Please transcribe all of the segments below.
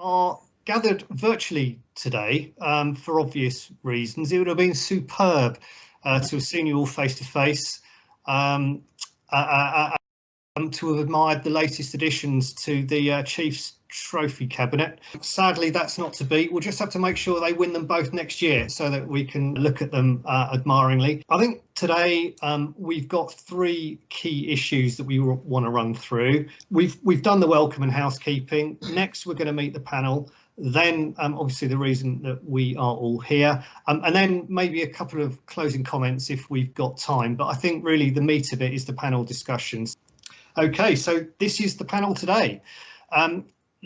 are gathered virtually today for obvious reasons. It would have been superb to have seen you all face to face, to have admired the latest additions to the Chiefs Trophy cabinet. Sadly, that's not to be. We'll just have to make sure they win them both next year so that we can look at them admiringly. I think today we've got three key issues that we want to run through. We've done the welcome and housekeeping. Next, we're going to meet the panel. Then obviously the reason that we are all here, and then maybe a couple of closing comments if we've got time. But I think really the meat of it is the panel discussions. Okay, so this is the panel today.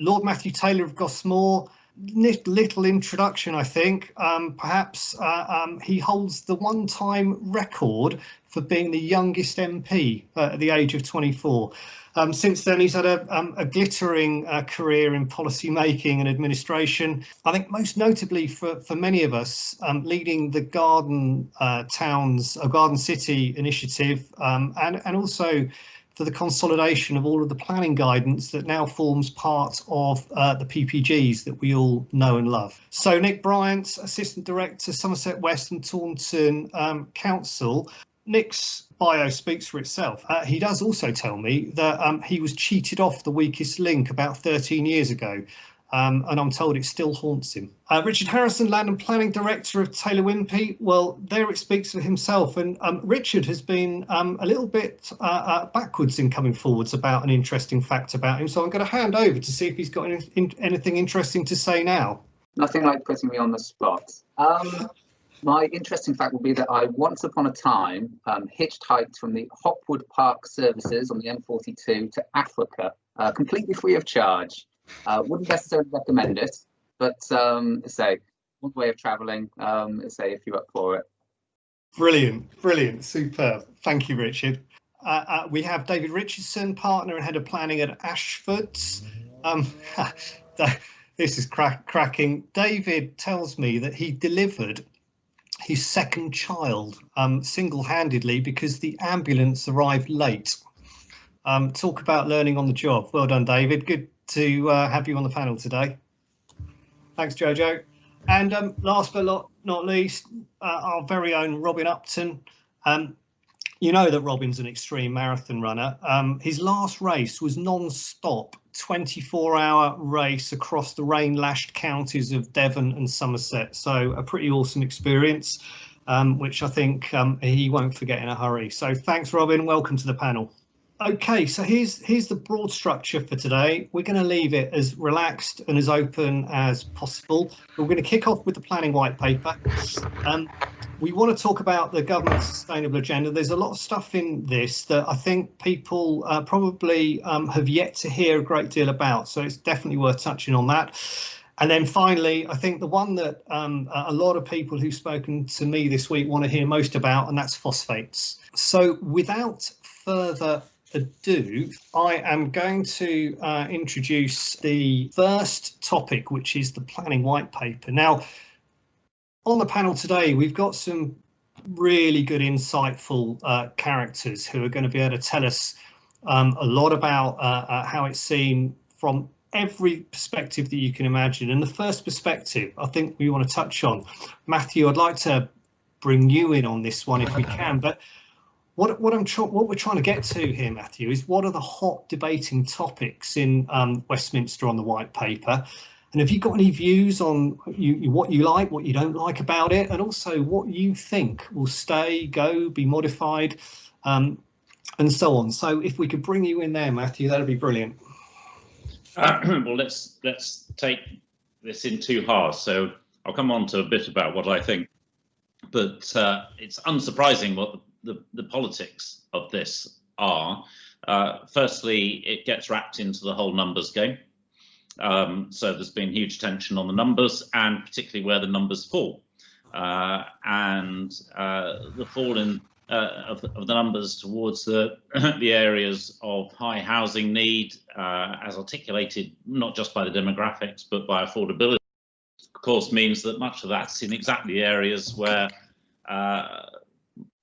Lord Matthew Taylor of Gosmore, little introduction, I think. Perhaps he holds the one-time record for being the youngest MP at the age of 24. Since then, he's had a glittering career in policy making and administration. I think most notably for many of us, leading the Garden Towns, Garden City initiative, and also for the consolidation of all of the planning guidance that now forms part of the PPGs that we all know and love. So Nick Bryant, Assistant Director, Somerset West and Taunton Council. Nick's bio speaks for itself. He does also tell me that he was cheated off the weakest link about 13 years ago, and I'm told it still haunts him. Richard Harrison, Land and Planning Director of Taylor Wimpey. Well, there it speaks for himself, and Richard has been a little bit backwards in coming forwards about an interesting fact about him, so I'm going to hand over to see if he's got anything interesting to say now. Nothing like putting me on the spot. My interesting fact will be that I once upon a time hitchhiked from the Hopwood Park services on the M42 to Africa, completely free of charge. Wouldn't necessarily recommend it, but say one way of travelling. Say if you're up for it. Brilliant, superb. Thank you, Richard. We have David Richardson, partner and head of planning at Ashfords. This is cracking. David tells me that he delivered his second child single-handedly because the ambulance arrived late. Talk about learning on the job. Well done, David. Good to have you on the panel today. Thanks, Jojo. And last but not least, our very own Robin Upton. You know that Robin's an extreme marathon runner. His last race was non-stop, 24-hour race across the rain-lashed counties of Devon and Somerset. So a pretty awesome experience, which I think he won't forget in a hurry. So thanks, Robin. Welcome to the panel. Okay, so here's the broad structure for today. We're going to leave it as relaxed and as open as possible. We're going to kick off with the planning white paper. We want to talk about the government's sustainable agenda. There's a lot of stuff in this that I think people probably have yet to hear a great deal about, so it's definitely worth touching on that. And then finally, I think the one that a lot of people who've spoken to me this week want to hear most about, and that's phosphates. So without further ado, I am going to introduce the first topic, which is the planning white paper. Now, on the panel today, we've got some really good, insightful characters who are going to be able to tell us a lot about how it's seen from every perspective that you can imagine. And the first perspective, I think we want to touch on. Matthew, I'd like to bring you in on this one if we can, but what we're trying to get to here, Matthew, is what are the hot debating topics in Westminster on the white paper? And have you got any views on what you like, what you don't like about it, and also what you think will stay, go, be modified, and so on. So if we could bring you in there, Matthew, that'd be brilliant. Well, let's take this in two halves. So I'll come on to a bit about what I think, but it's unsurprising what the politics of this are. Firstly, it gets wrapped into the whole numbers game. So there's been huge tension on the numbers, and particularly where the numbers fall. And the fall in of the numbers towards the areas of high housing need, as articulated not just by the demographics but by affordability, of course, means that much of that's in exactly the areas where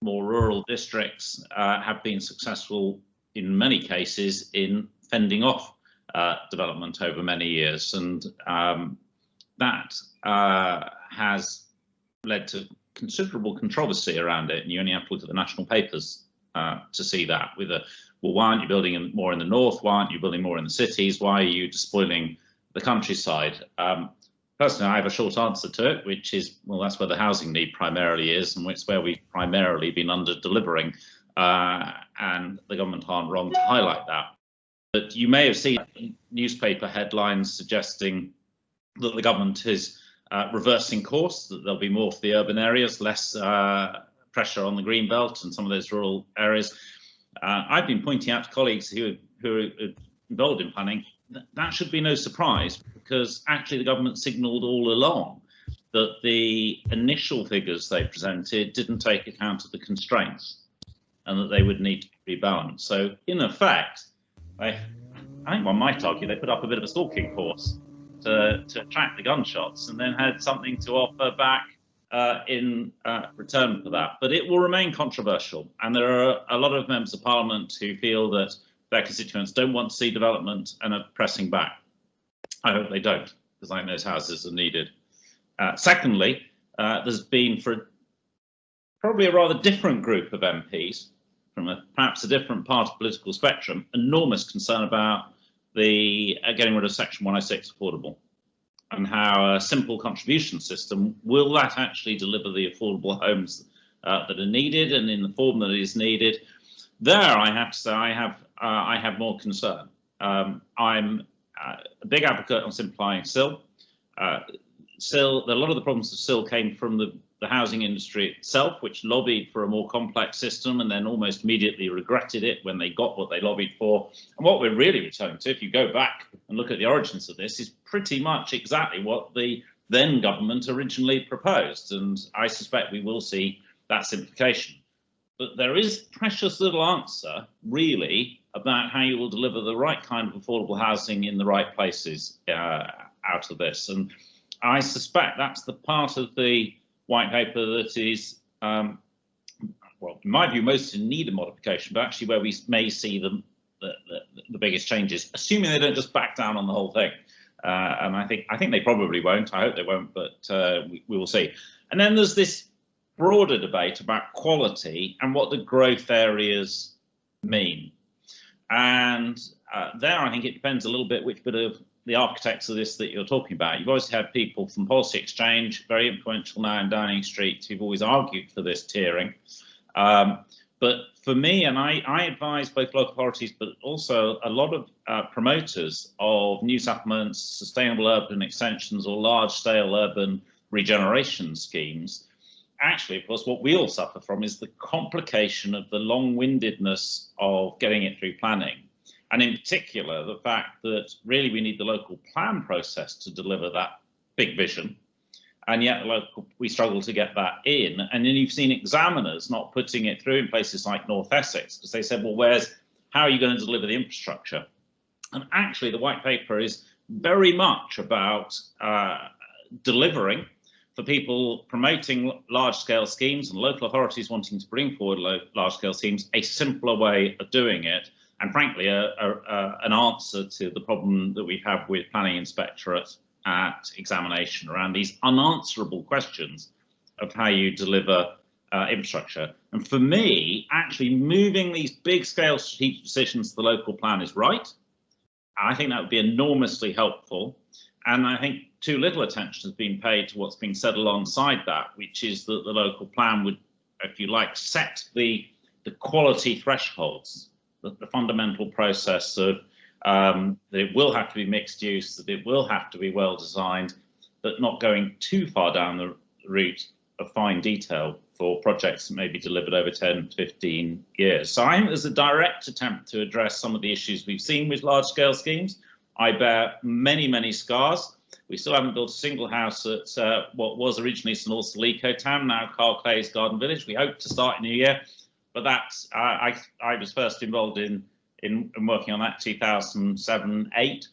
more rural districts have been successful in many cases in fending off development over many years, and that has led to considerable controversy around it. And you only have to look at the national papers to see that. With well, why aren't you building more in the north? Why aren't you building more in the cities? Why are you despoiling the countryside? Personally, I have a short answer to it, which is, well, that's where the housing need primarily is, and it's where we've primarily been under-delivering, and the government aren't wrong to highlight that. But you may have seen newspaper headlines suggesting that the government is reversing course, that there'll be more for the urban areas, less pressure on the green belt and some of those rural areas. I've been pointing out to colleagues who are involved in planning that should be no surprise, because actually the government signalled all along that the initial figures they presented didn't take account of the constraints and that they would need to be balanced. So in effect, I think one might argue they put up a bit of a stalking horse to attract the gunshots, and then had something to offer back in return for that. But it will remain controversial, and there are a lot of members of Parliament who feel that their constituents don't want to see development and are pressing back. I hope they don't, because I think those houses are needed. Secondly, there's been, for probably a rather different group of MPs from perhaps a different part of the political spectrum, enormous concern about the getting rid of Section 106 affordable, and how a simple contribution system, will that actually deliver the affordable homes that are needed and in the form that is needed? There, I have to say, I have more concern. I'm a big advocate on simplifying SIL. A lot of the problems of SIL came from the housing industry itself, which lobbied for a more complex system and then almost immediately regretted it when they got what they lobbied for. And what we're really returning to, if you go back and look at the origins of this, is pretty much exactly what the then government originally proposed. And I suspect we will see that simplification. But there is precious little answer, really, about how you will deliver the right kind of affordable housing in the right places out of this. And I suspect that's the part of the white paper that is, well, in my view, most in need of modification, but actually where we may see the biggest changes, assuming they don't just back down on the whole thing. And I think they probably won't. I hope they won't, but we will see. And then there's this broader debate about quality and what the growth areas mean. And there, I think it depends a little bit which bit of the architects of this that you're talking about. You've always had people from Policy Exchange, very influential now in Downing Street, who've always argued for this tiering. But for me, and I advise both local authorities, but also a lot of promoters of new settlements, sustainable urban extensions, or large-scale urban regeneration schemes. Actually, of course, what we all suffer from is the complication of the long-windedness of getting it through planning. And in particular, the fact that really we need the local plan process to deliver that big vision. And yet we struggle to get that in. And then you've seen examiners not putting it through in places like North Essex, because they said, well, how are you going to deliver the infrastructure? And actually, the white paper is very much about delivering for people promoting large-scale schemes and local authorities wanting to bring forward large-scale schemes, a simpler way of doing it, and frankly, an answer to the problem that we have with planning inspectorate at examination around these unanswerable questions of how you deliver infrastructure. And for me, actually moving these big-scale strategic decisions to the local plan is right. I think that would be enormously helpful. And I think too little attention has been paid to what's being said alongside that, which is that the local plan would, if you like, set the quality thresholds, the fundamental process of that it will have to be mixed use, that it will have to be well designed, but not going too far down the route of fine detail for projects that may be delivered over 10, 15 years. So I think there's a direct attempt to address some of the issues we've seen with large-scale schemes. I bear many, many scars. We still haven't built a single house at what was originally St Austell Eco Town, now Carl Clay's Garden Village. We hope to start in the new year, but that's I was first involved in working on that 2007-8.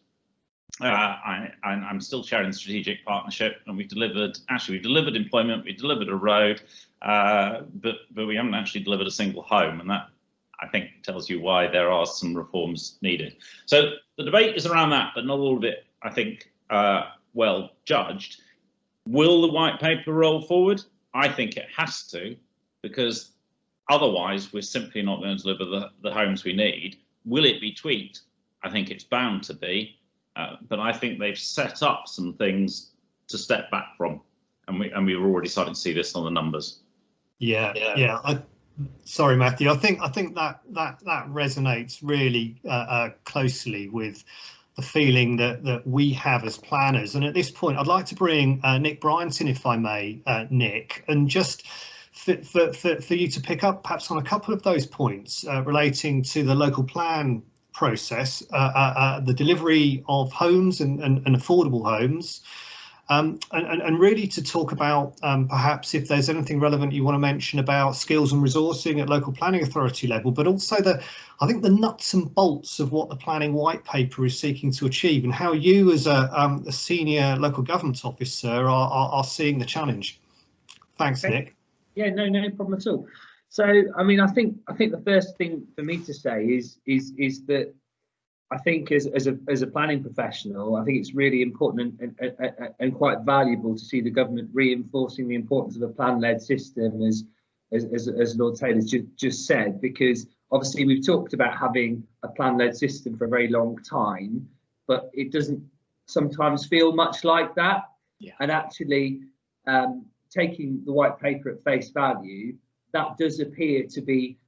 I'm still chairing the strategic partnership, and we've delivered employment, we delivered a road, but we haven't actually delivered a single home, and that I think tells you why there are some reforms needed. So the debate is around that, but not all of it, I think, well judged. Will the white paper roll forward? I think it has to, because otherwise we're simply not going to deliver the homes we need. Will it be tweaked? I think it's bound to be, but I think they've set up some things to step back from, and we're already starting to see this on the numbers. Yeah. Sorry, Matthew. I think that resonates really closely with the feeling that we have as planners. And at this point, I'd like to bring Nick Bryant in, if I may, Nick, and just for you to pick up perhaps on a couple of those points relating to the local plan process, the delivery of homes and affordable homes, and really to talk about perhaps if there's anything relevant you want to mention about skills and resourcing at local planning authority level, but also I think the nuts and bolts of what the planning white paper is seeking to achieve, and how you as a senior local government officer are seeing the challenge. Thanks, okay. Nick. Yeah, no problem at all. So, I mean, I think the first thing for me to say is that I think as a planning professional, I think it's really important and quite valuable to see the government reinforcing the importance of a plan-led system, as Lord Taylor's just said, because obviously we've talked about having a plan-led system for a very long time, but it doesn't sometimes feel much like that. Yeah. And actually, taking the white paper at face value, that does appear to be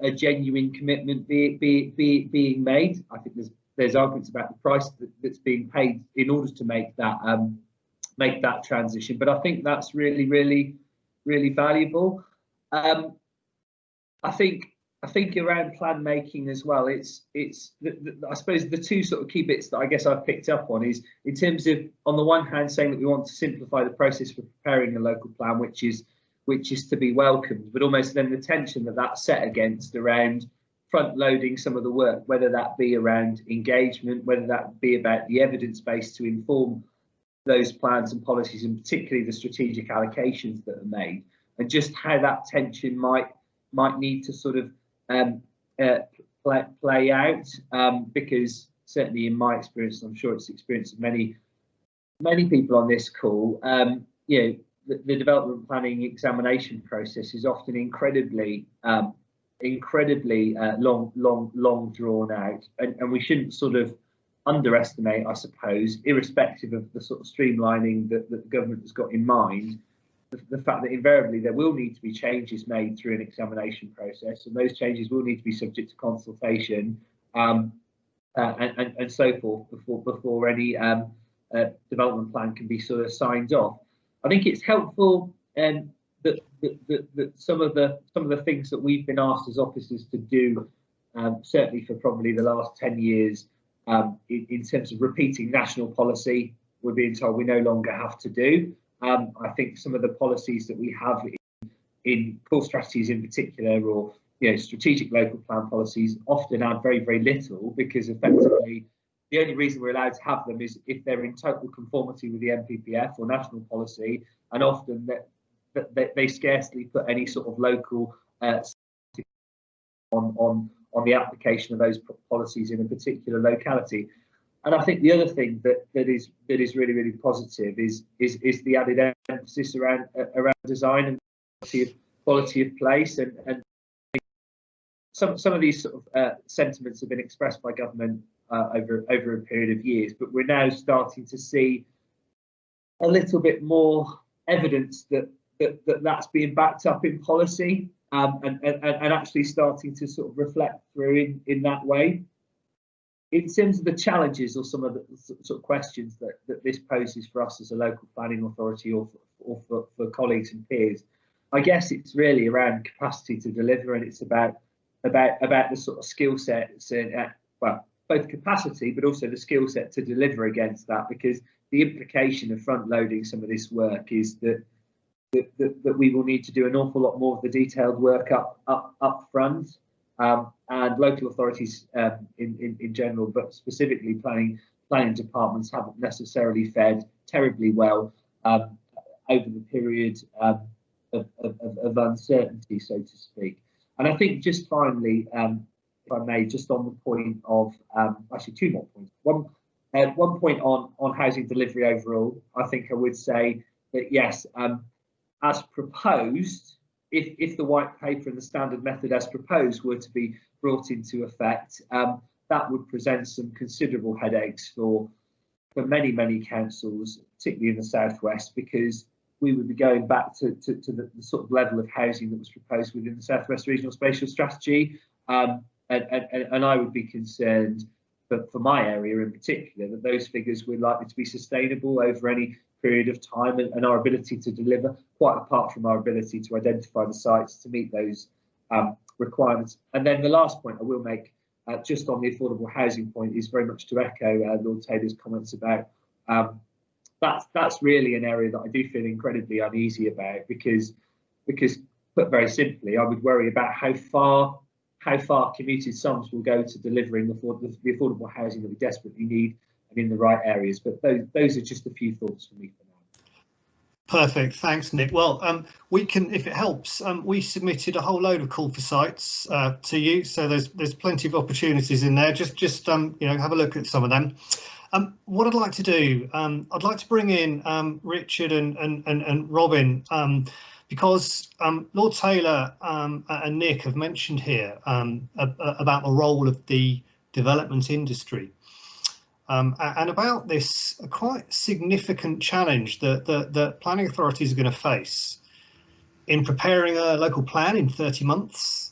a genuine commitment being made. I think there's arguments about the price that's being paid in order to make that transition, but I think that's really valuable. I think around plan making as well, it's I suppose the two sort of key bits that I guess I've picked up on is in terms of, on the one hand, saying that we want to simplify the process for preparing a local plan, which is to be welcomed, but almost then the tension that's set against around front loading some of the work, whether that be around engagement, whether that be about the evidence base to inform those plans and policies, and particularly the strategic allocations that are made, and just how that tension might need to sort of play out, because certainly in my experience, I'm sure it's the experience of many people on this call, you know, the development planning examination process is often incredibly long drawn out, and we shouldn't sort of underestimate, I suppose, irrespective of the sort of streamlining that the government has got in mind, the fact that invariably there will need to be changes made through an examination process, and those changes will need to be subject to consultation and so forth before any development plan can be sort of signed off. I think it's helpful that some of the things that we've been asked as officers to do, certainly for probably the last 10 years, in terms of repeating national policy, we're being told we no longer have to do. I think some of the policies that we have in core strategies in particular, or strategic local plan policies, often add very little, because effectively the only reason we're allowed to have them is if they're in total conformity with the NPPF or national policy, and often that they scarcely put any sort of local on the application of those policies in a particular locality. And I think the other thing that is really positive is the added emphasis around design and quality of place, and some of these sort of sentiments have been expressed by government over a period of years, but we're now starting to see a little bit more evidence that's being backed up in policy, and actually starting to sort of reflect through in that way. In terms of the challenges or some of the sort of questions that this poses for us as a local planning authority, or for colleagues and peers, I guess it's really around capacity to deliver, and it's about the sort of skill sets, well, both capacity but also the skill set to deliver against that, because the implication of front loading some of this work is that we will need to do an awful lot more of the detailed work up front, and local authorities in general, but specifically planning departments, haven't necessarily fared terribly well over the period of uncertainty, so to speak. And I think just finally, if I may, just on the point of actually 2 more points. One point on housing delivery overall. I think I would say that yes, as proposed, if the white paper and the standard method as proposed were to be brought into effect, that would present some considerable headaches for many councils, particularly in the southwest, because we would be going back to the sort of level of housing that was proposed within the Southwest Regional Spatial Strategy, and I would be concerned that for my area in particular, that those figures were likely to be sustainable over any period of time, and our ability to deliver, quite apart from our ability to identify the sites to meet those requirements. And then the last point I will make, just on the affordable housing point, is very much to echo Lord Taylor's comments about that's really an area that I do feel incredibly uneasy about, because put very simply, I would worry about how far commuted sums will go to delivering the affordable housing that we desperately need and in the right areas. But those are just a few thoughts for me for now. Perfect, thanks, Nick. Well, we can, if it helps, we submitted a whole load of call for sites to you, so there's plenty of opportunities in there. Just you know, have a look at some of them. What I'd like to do, I'd like to bring in Richard and Robin, because Lord Taylor and Nick have mentioned here about the role of the development industry, and about this quite significant challenge that planning authorities are going to face in preparing a local plan in 30 months.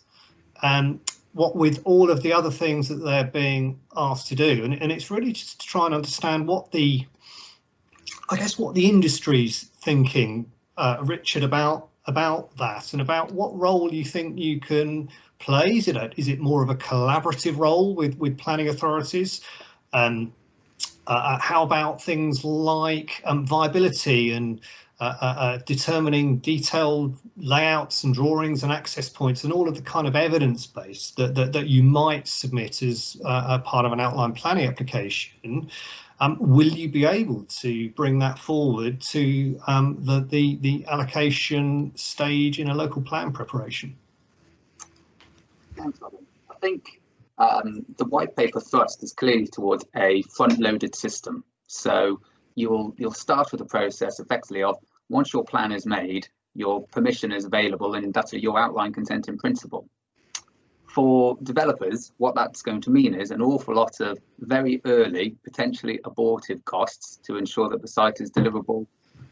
What with all of the other things that they're being asked to do, and it's really just to try and understand what the industry's thinking, Richard, about that, and about what role you think you can play. Is it more of a collaborative role with planning authorities? How about things like viability and determining detailed layouts and drawings and access points and all of the kind of evidence base that you might submit as a part of an outline planning application? Will you be able to bring that forward to the allocation stage in a local plan preparation? Thanks, Robin. I think the white paper thrust is clearly towards a front-loaded system. So you'll start with a process effectively of, once your plan is made, your permission is available, and that's your outline consent in principle. For developers, what that's going to mean is an awful lot of very early, potentially abortive costs to ensure that the site is deliverable,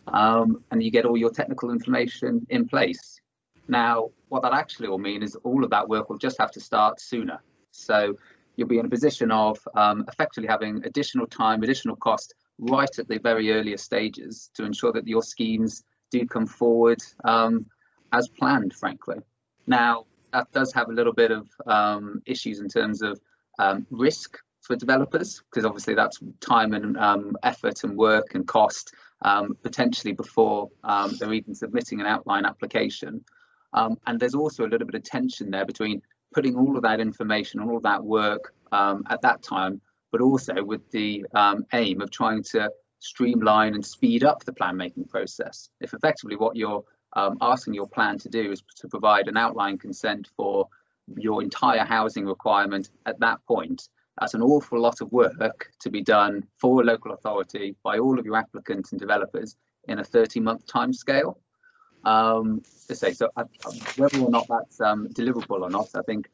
and you get all your technical information in place. Now, what that actually will mean is all of that work will just have to start sooner. So you'll be in a position of effectively having additional time, additional cost right at the very earliest stages to ensure that your schemes do come forward as planned, frankly. Now, that does have a little bit of issues in terms of risk for developers, because obviously that's time and effort and work and cost potentially before they're even submitting an outline application. And there's also a little bit of tension there between putting all of that information and all of that work at that time, but also with the aim of trying to streamline and speed up the plan making process. If effectively what you're asking your plan to do is to provide an outline consent for your entire housing requirement at that point, that's an awful lot of work to be done for a local authority by all of your applicants and developers in a 30-month timescale. So whether or not that's deliverable or not, I think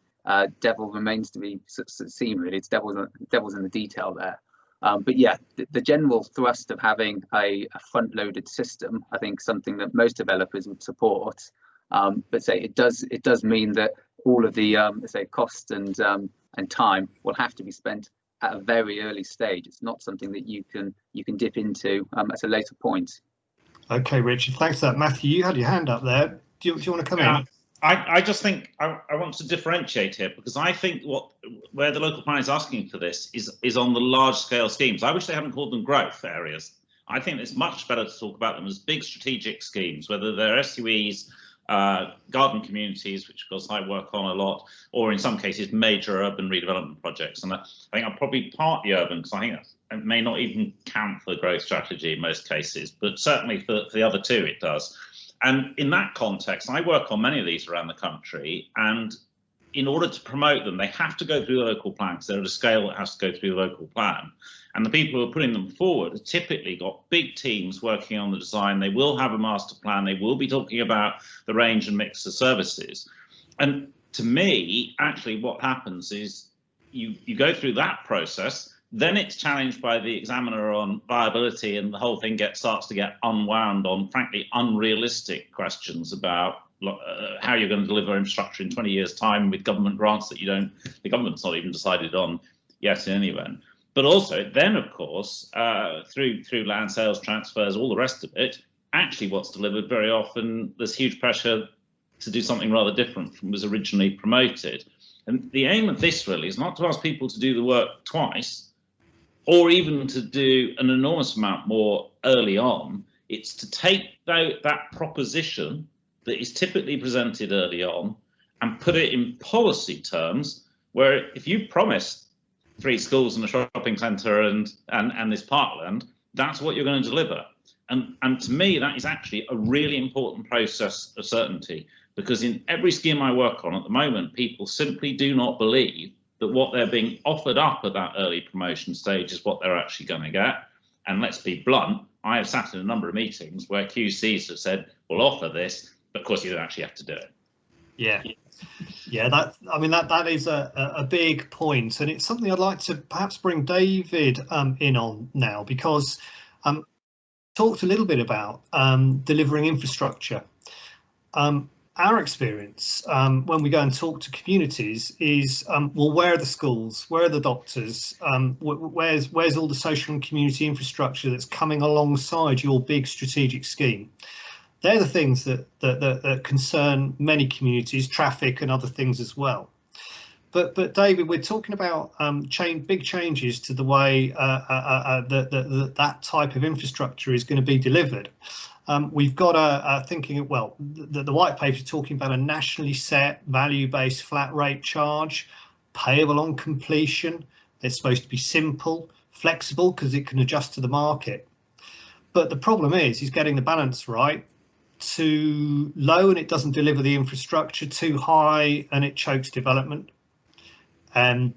devil remains to be seen, really. It's devil's in the detail there. But yeah, the general thrust of having a front-loaded system, I think, something that most developers would support. But say it does mean that all of the say cost and time will have to be spent at a very early stage. It's not something that you can dip into at a later point. Okay, Richard, thanks for that. Matthew, you had your hand up there. Do you want to come in? I just think I want to differentiate here, because I think where the local plan is asking for this is on the large scale schemes. I wish they hadn't called them growth areas. I think it's much better to talk about them as big strategic schemes, whether they're SUEs, garden communities, which of course I work on a lot, or in some cases major urban redevelopment projects. And I think I'm probably partly urban, because I think it may not even count for the growth strategy in most cases, but certainly for the other two it does. And in that context, I work on many of these around the country, and in order to promote them, they have to go through the local plan, because they're at a scale that has to go through the local plan. And the people who are putting them forward have typically got big teams working on the design. They will have a master plan. They will be talking about the range and mix of services. And to me, actually, what happens is you go through that process, then it's challenged by the examiner on viability, and the whole thing starts to get unwound on, frankly, unrealistic questions about how you're going to deliver infrastructure in 20 years' time with government grants that the government's not even decided on yet in any event. But also, then, of course, through land sales, transfers, all the rest of it, actually what's delivered very often, there's huge pressure to do something rather different from what was originally promoted. And the aim of this really is not to ask people to do the work twice, or even to do an enormous amount more early on. It's to take that proposition that is typically presented early on and put it in policy terms, where if you promised 3 schools and a shopping centre and this parkland, that's what you're going to deliver. And to me, that is actually a really important process of certainty, because in every scheme I work on at the moment, people simply do not believe that what they're being offered up at that early promotion stage is what they're actually going to get. And let's be blunt, I have sat in a number of meetings where QCs have said, we'll offer this, but of course you don't actually have to do it. Yeah, that is a big point, and it's something I'd like to perhaps bring David in on now, because talked a little bit about delivering infrastructure. Our experience when we go and talk to communities is, well, where are the schools? Where are the doctors? Where's all the social and community infrastructure that's coming alongside your big strategic scheme? They're the things that concern many communities, traffic and other things as well. But David, we're talking about big changes to the way that type of infrastructure is going to be delivered. We've got thinking, well, the white paper is talking about a nationally set value-based flat rate charge, payable on completion. It's supposed to be simple, flexible, because it can adjust to the market. But the problem is getting the balance right. Too low and it doesn't deliver the infrastructure, too high and it chokes development. And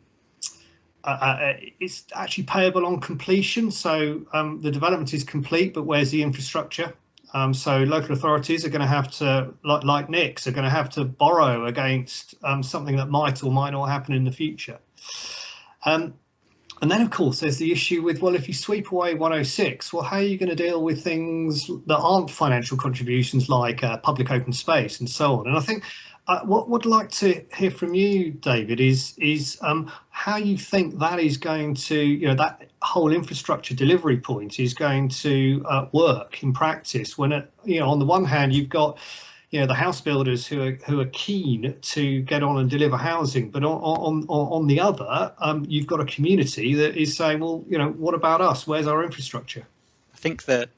it's actually payable on completion. So the development is complete, but where's the infrastructure? So local authorities are going to have to, like Nick's, are going to have to borrow against something that might or might not happen in the future. And then, of course, there's the issue with, well, if you sweep away 106, well, how are you going to deal with things that aren't financial contributions like public open space and so on? And I think what I'd like to hear from you, David, is how you think that is going to, that whole infrastructure delivery point is going to work in practice when, on the one hand, you've got the house builders who are keen to get on and deliver housing, but on the other, you've got a community that is saying, well, what about us? Where's our infrastructure? I think that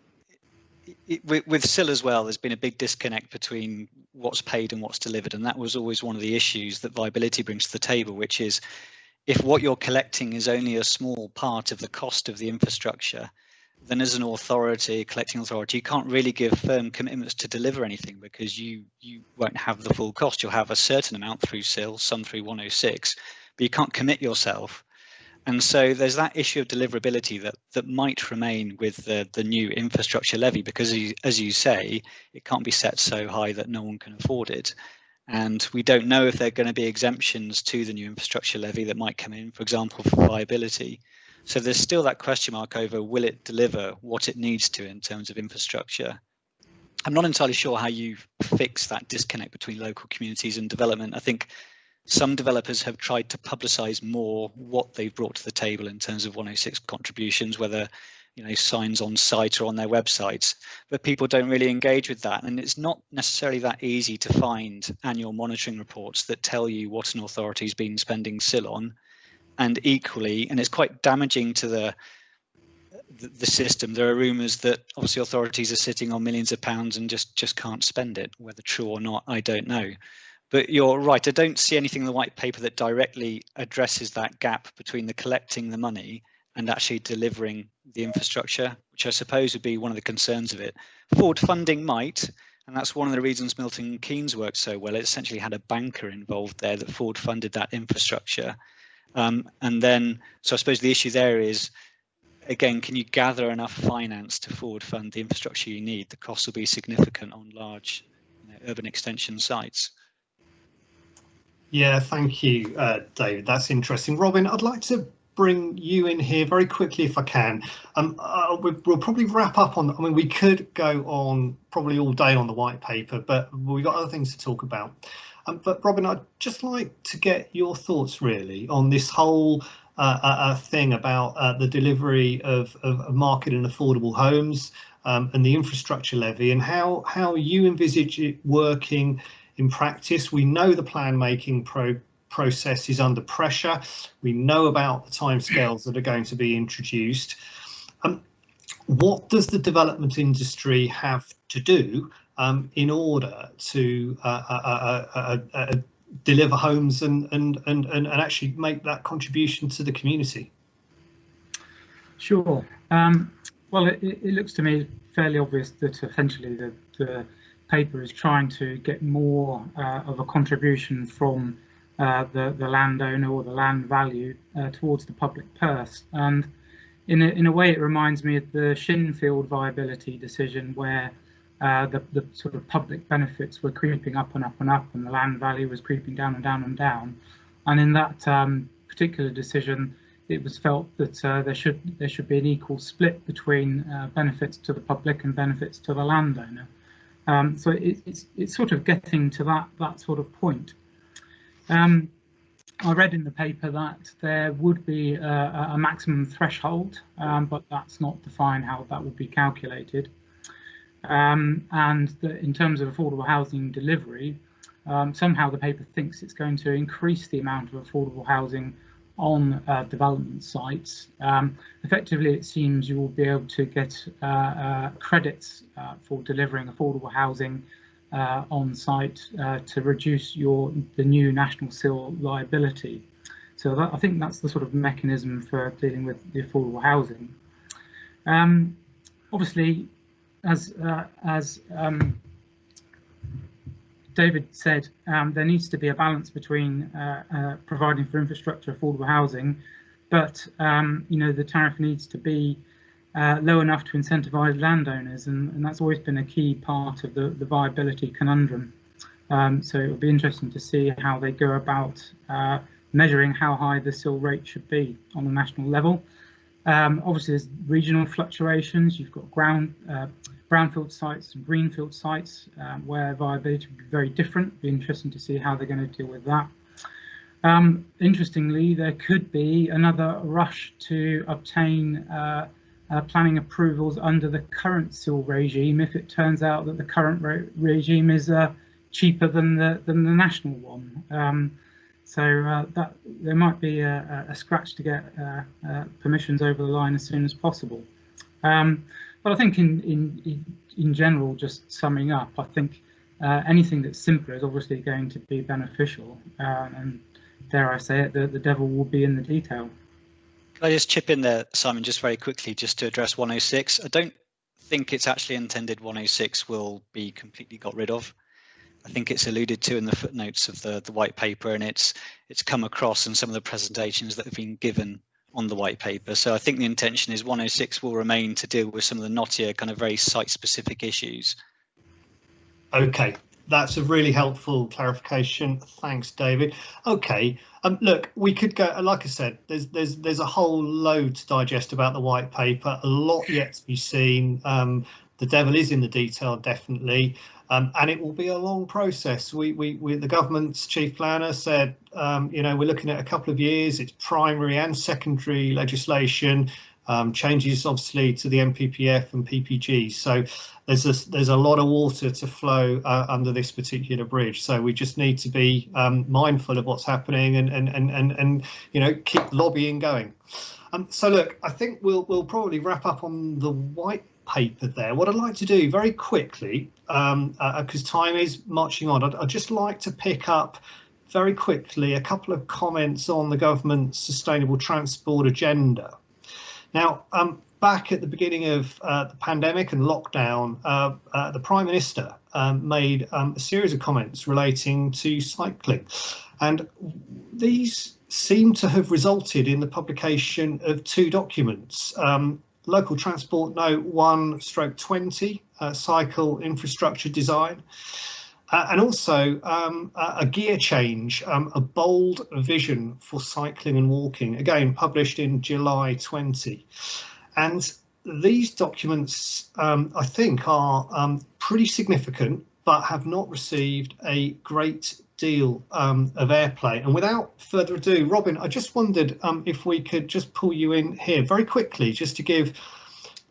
with SIL as well, there's been a big disconnect between what's paid and what's delivered, and that was always one of the issues that viability brings to the table, which is if what you're collecting is only a small part of the cost of the infrastructure, then as an authority, collecting authority, you can't really give firm commitments to deliver anything, because you won't have the full cost. You'll have a certain amount through SIL, some through 106, but you can't commit yourself. And so there's that issue of deliverability that might remain with the new infrastructure levy, because as you say, it can't be set so high that no one can afford it. And we don't know if there are going to be exemptions to the new infrastructure levy that might come in, for example, for viability. So there's still that question mark over, will it deliver what it needs to in terms of infrastructure? I'm not entirely sure how you fix that disconnect between local communities and development. I think some developers have tried to publicise more what they've brought to the table in terms of 106 contributions, whether signs on site or on their websites, but people don't really engage with that. And it's not necessarily that easy to find annual monitoring reports that tell you what an authority's been spending SIL on. And equally, and it's quite damaging to the system, there are rumours that obviously authorities are sitting on millions of pounds and just can't spend it. Whether true or not, I don't know. But you're right, I don't see anything in the white paper that directly addresses that gap between the collecting the money and actually delivering the infrastructure, which I suppose would be one of the concerns of it. Forward funding might, And that's one of the reasons Milton Keynes worked so well. It essentially had a banker involved there that forward funded that infrastructure. And then, so I suppose the issue there is, again, can you gather enough finance to forward fund the infrastructure you need? The costs will be significant on large urban extension sites. Yeah, thank you, David. That's interesting. Robin, I'd like to bring you in here very quickly if I can. We'll probably wrap up on, I mean, we could go on probably all day on the white paper, but we've got other things to talk about. But Robin, I'd just like to get your thoughts really on this whole thing about the delivery of market and affordable homes and the infrastructure levy, and how you envisage it working in practice. We know the plan making process is under pressure. We know about the timescales that are going to be introduced. What does the development industry have to do in order to deliver homes and actually make that contribution to the community? Sure. Well, it looks to me fairly obvious that essentially the paper is trying to get more of a contribution from the landowner or the land value towards the public purse. And in a way, it reminds me of the Shinfield viability decision, where the sort of public benefits were creeping up and up and up, and the land value was creeping down and down and down. And in that particular decision, it was felt that there should be an equal split between benefits to the public and benefits to the landowner. So it's sort of getting to that sort of point. I read in the paper that there would be a maximum threshold, but that's not defined how that would be calculated. And in terms of affordable housing delivery, somehow the paper thinks it's going to increase the amount of affordable housing on development sites. Effectively, it seems you will be able to get credits for delivering affordable housing on site to reduce the new national CIL liability. So I think that's the sort of mechanism for dealing with the affordable housing. Obviously, as David said, there needs to be a balance between providing for infrastructure, affordable housing, but the tariff needs to be low enough to incentivise landowners, and that's always been a key part of the viability conundrum. So it will be interesting to see how they go about measuring how high the CIL rate should be on a national level. Obviously, there's regional fluctuations. You've got brownfield sites and greenfield sites where viability would be very different. It'll be interesting to see how they're going to deal with that. Interestingly, there could be another rush to obtain planning approvals under the current CIL regime if it turns out that the current regime is cheaper than the national one. So that there might be a scratch to get permissions over the line as soon as possible. But I think in general, just summing up, I think anything that's simpler is obviously going to be beneficial. And dare I say it, the devil will be in the detail. Can I just chip in there, Simon, just very quickly, just to address 106? I don't think it's actually intended 106 will be completely got rid of. I think it's alluded to in the footnotes of the white paper, and it's come across in some of the presentations that have been given on the white paper. So I think the intention is 106 will remain to deal with some of the knottier kind of very site-specific issues. Okay, that's a really helpful clarification. Thanks, David. Okay, look, we could go, like I said, there's a whole load to digest about the white paper, a lot yet to be seen. The devil is in the detail, definitely, and it will be a long process. The government's chief planner said, we're looking at a couple of years. It's primary and secondary legislation, changes obviously to the MPPF and PPG. So there's a lot of water to flow under this particular bridge. So we just need to be mindful of what's happening and keep lobbying going. So look, I think we'll probably wrap up on the white paper there. What I'd like to do very quickly, because time is marching on, I'd just like to pick up very quickly a couple of comments on the government's sustainable transport agenda. Now, back at the beginning of the pandemic and lockdown, the Prime Minister made a series of comments relating to cycling, and these seem to have resulted in the publication of two documents. Local Transport Note 1/20, cycle infrastructure design, and also a gear change, a bold vision for cycling and walking, again published in July 20. And these documents, I think, are pretty significant, but have not received a great deal of airplay. And without further ado, Robin, I just wondered if we could just pull you in here very quickly, just to give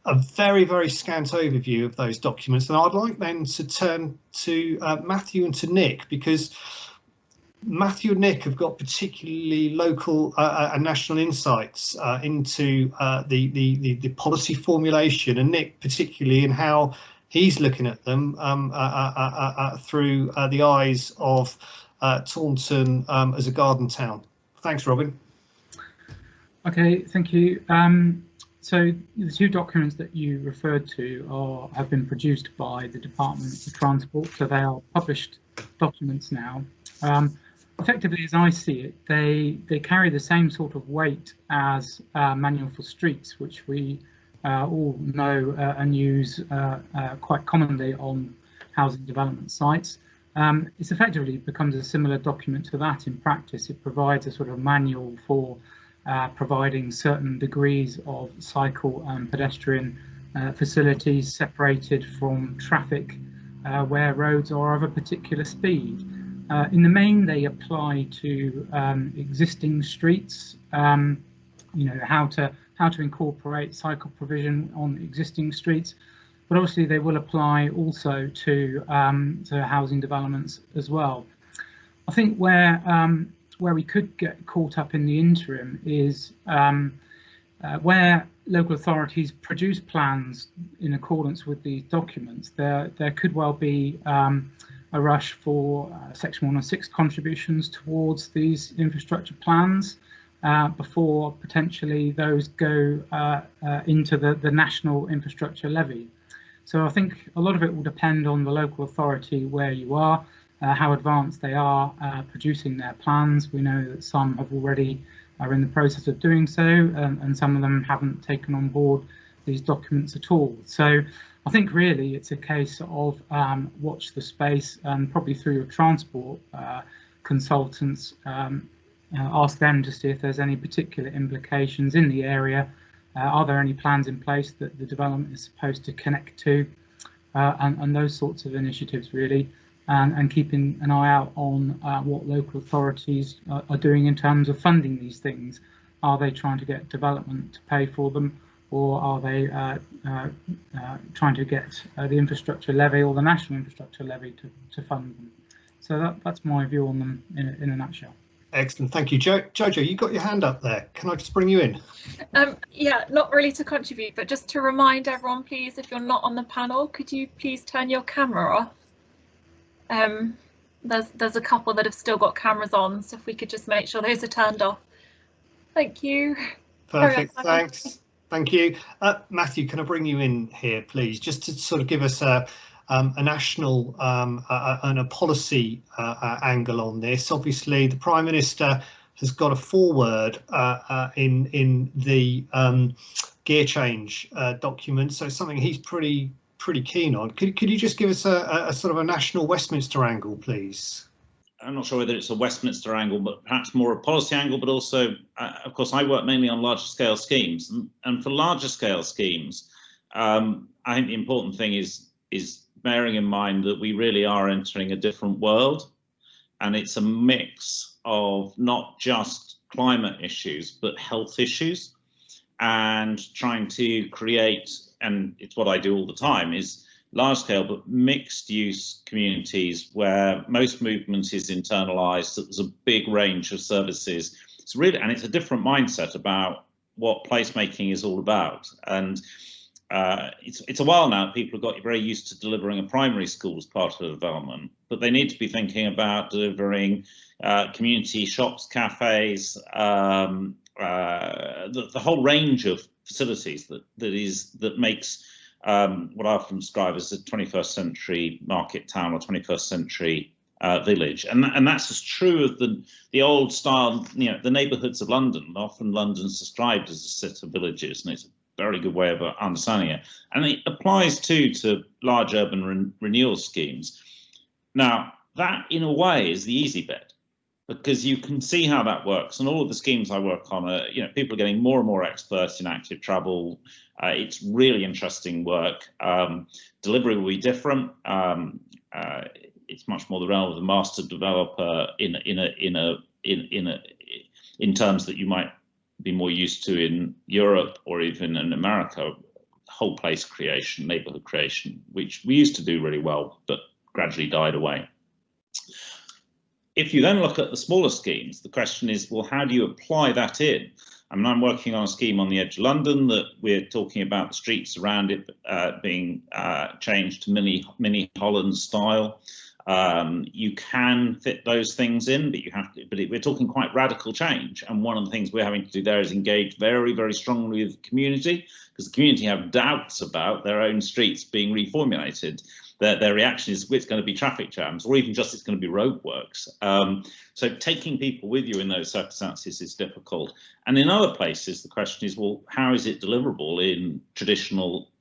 a very, very scant overview of those documents. And I'd like then to turn to Matthew and to Nick, because Matthew and Nick have got particularly local and national insights into the policy formulation, and Nick particularly in how he's looking at them through the eyes of Taunton as a garden town. Thanks, Robin. Okay, thank you. So the two documents that you referred to have been produced by the Department of Transport, so they are published documents now. Effectively, as I see it, they carry the same sort of weight as Manual for Streets, which we all know and use quite commonly on housing development sites. It's effectively becomes a similar document to that in practice. It provides a sort of manual for providing certain degrees of cycle and pedestrian facilities separated from traffic where roads are of a particular speed. In the main, they apply to existing streets, you know, how to incorporate cycle provision on existing streets, but obviously they will apply also to housing developments as well. I think where we could get caught up in the interim is where local authorities produce plans in accordance with these documents. There could well be a rush for Section 106 contributions towards these infrastructure plans before potentially those go into the national infrastructure levy. So I think a lot of it will depend on the local authority where you are, how advanced they are producing their plans. We know that some are in the process of doing so, and some of them haven't taken on board these documents at all. So I think really it's a case of watch the space, and probably through your transport consultants, ask them to see if there's any particular implications in the area. Are there any plans in place that the development is supposed to connect to, and those sorts of initiatives really, and keeping an eye out on what local authorities are doing in terms of funding these things. Are they trying to get development to pay for them, or are they trying to get the infrastructure levy or the national infrastructure levy to fund them? So that's my view on them in a nutshell. Excellent, thank you. Jojo, you got your hand up there. Can I just bring you in? Yeah, not really to contribute, but just to remind everyone, please, if you're not on the panel, could you please turn your camera off? There's a couple that have still got cameras on, so if we could just make sure those are turned off. Thank you. Perfect, thanks. Thank you. Matthew, can I bring you in here, please, just to sort of give us a national and a policy angle on this. Obviously, the Prime Minister has got a foreword in the gear change document, so it's something he's pretty keen on. Could you just give us a sort of a national Westminster angle, please? I'm not sure whether it's a Westminster angle, but perhaps more a policy angle, but also, of course, I work mainly on larger scale schemes, and for larger scale schemes, I think the important thing is bearing in mind that we really are entering a different world, and it's a mix of not just climate issues, but health issues, and trying to create, and it's what I do all the time, is large scale but mixed use communities where most movement is internalized, so there's a big range of services. It's really, and it's a different mindset about what placemaking is all about. And it's a while now people have got very used to delivering a primary school as part of the development, but they need to be thinking about delivering community shops, cafes, the whole range of facilities that makes what I often describe as a 21st century market town or 21st century village, and that's as true of the old style, the neighbourhoods of London. Often London's described as a set of villages, and it's a very good way of understanding it. And it applies too to large urban renewal schemes. Now, that in a way is the easy bit, because you can see how that works. And all of the schemes I work on are, people are getting more and more expert in active travel. It's really interesting work. Delivery will be different. It's much more the realm of the master developer in terms that you might be more used to in Europe or even in America. Whole place creation, neighborhood creation, which we used to do really well, but gradually died away. If you then look at the smaller schemes, the question is, well, how do you apply that in? I mean, I'm working on a scheme on the edge of London that we're talking about the streets around it being changed to mini Holland style. You can fit those things in, but you have to. But we're talking quite radical change, and one of the things we're having to do there is engage very, very strongly with the community, because the community have doubts about their own streets being reformulated. Their reaction is, well, it's going to be traffic jams, or even just it's going to be roadworks. So taking people with you in those circumstances is difficult. And in other places, the question is, well, how is it deliverable in traditional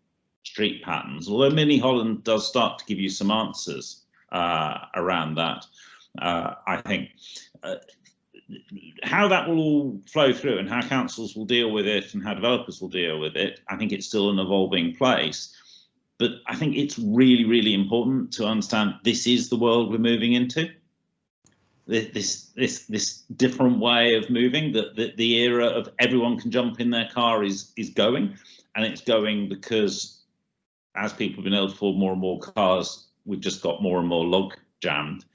street patterns? Although Mini Holland does start to give you some answers around that. I think how that will all flow through and how councils will deal with it and how developers will deal with it, I think it's still an evolving place. But I think it's really, really important to understand this is the world we're moving into. This different way of moving, the era of everyone can jump in their car is going, and it's going because as people have been able to afford more and more cars, we've just got more and more log jammed.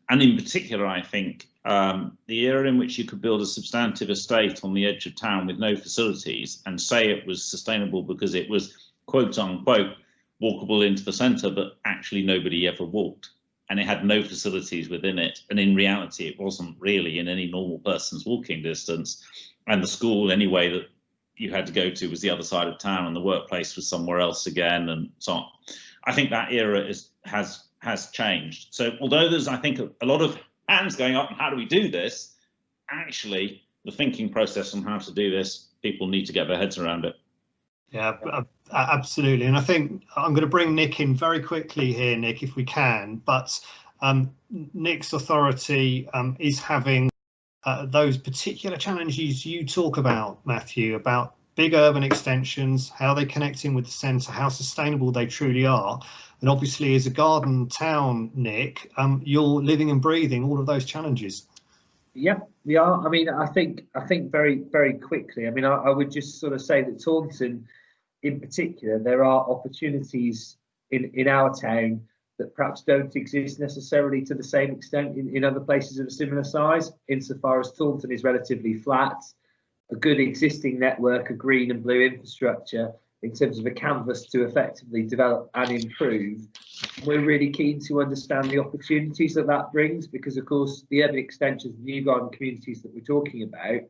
And in particular, I think the era in which you could build a substantive estate on the edge of town with no facilities and say it was sustainable because it was quote unquote walkable into the centre, but actually nobody ever walked, and it had no facilities within it, and in reality it wasn't really in any normal person's walking distance, and the school anyway that you had to go to was the other side of town, and the workplace was somewhere else again, and so on. I think that era has changed. So although there's, I think, a lot of hands going up, how do we do this? Actually, the thinking process on how to do this, people need to get their heads around it. Yeah, absolutely. And I think I'm going to bring Nick in very quickly here, Nick, if we can. But Nick's authority is having those particular challenges you talk about, Matthew, about big urban extensions, how they connect in with the centre, how sustainable they truly are. And obviously, as a garden town, Nick, you're living and breathing all of those challenges. Yeah, we are. I mean, I think very, very quickly. I mean, I would just sort of say that Taunton, in particular, there are opportunities in our town that perhaps don't exist necessarily to the same extent in other places of a similar size, insofar as Taunton is relatively flat, a good existing network of green and blue infrastructure in terms of a canvas to effectively develop and improve. We're really keen to understand the opportunities that brings, because of course the urban extensions, new garden communities that we're talking about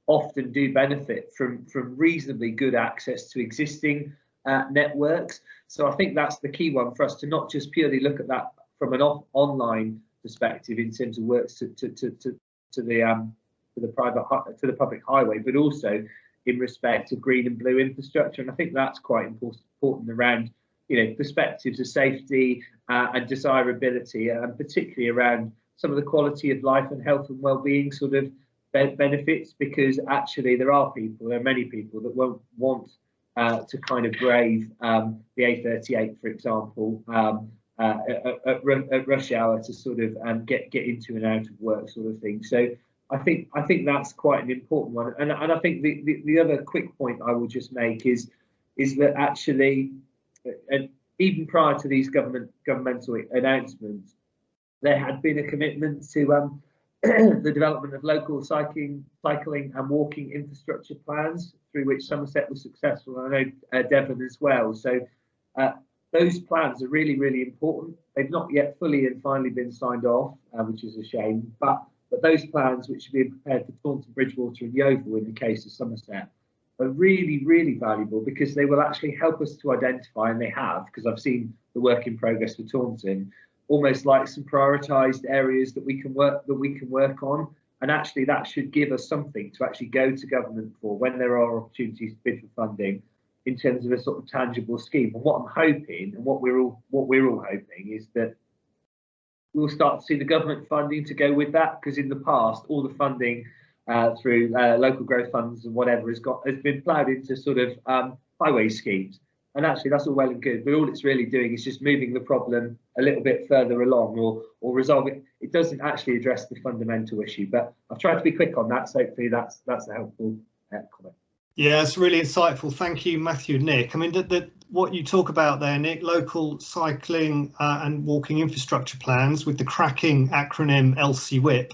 often do benefit from reasonably good access to existing networks. So I think that's the key one for us, to not just purely look at that from an online perspective in terms of works to the public highway, but also in respect of green and blue infrastructure. And I think that's quite important around, perspectives of safety and desirability, and particularly around some of the quality of life and health and well-being sort of benefits, because actually there are many people that won't want to kind of brave the A38, for example, at rush hour to sort of get into and out of work sort of thing. So I think that's quite an important one. And I think the other quick point I will just make is that actually, even prior to these governmental announcements, there had been a commitment to the development of local cycling and walking infrastructure plans, through which Somerset was successful, and I know Devon as well. So those plans are really, really important. They've not yet fully and finally been signed off, which is a shame, but but those plans which are being prepared for Taunton, Bridgewater and Yeovil in the case of Somerset are really, really valuable, because they will actually help us to identify, and they have, because I've seen the work in progress for Taunton, almost like some prioritised areas that we can work on, and actually that should give us something to actually go to government for when there are opportunities to bid for funding, in terms of a sort of tangible scheme. And what I'm hoping, and what we're all hoping, is that we'll start to see the government funding to go with that, because in the past all the funding through local growth funds and whatever has been ploughed into sort of highway schemes, and actually that's all well and good, but all it's really doing is just moving the problem a little bit further along, or resolve it. It doesn't actually address the fundamental issue. But I've tried to be quick on that, so hopefully that's a helpful comment. Yeah, it's really insightful. Thank you, Matthew and Nick. I mean, what you talk about there, Nick, local cycling and walking infrastructure plans with the cracking acronym LCWIP,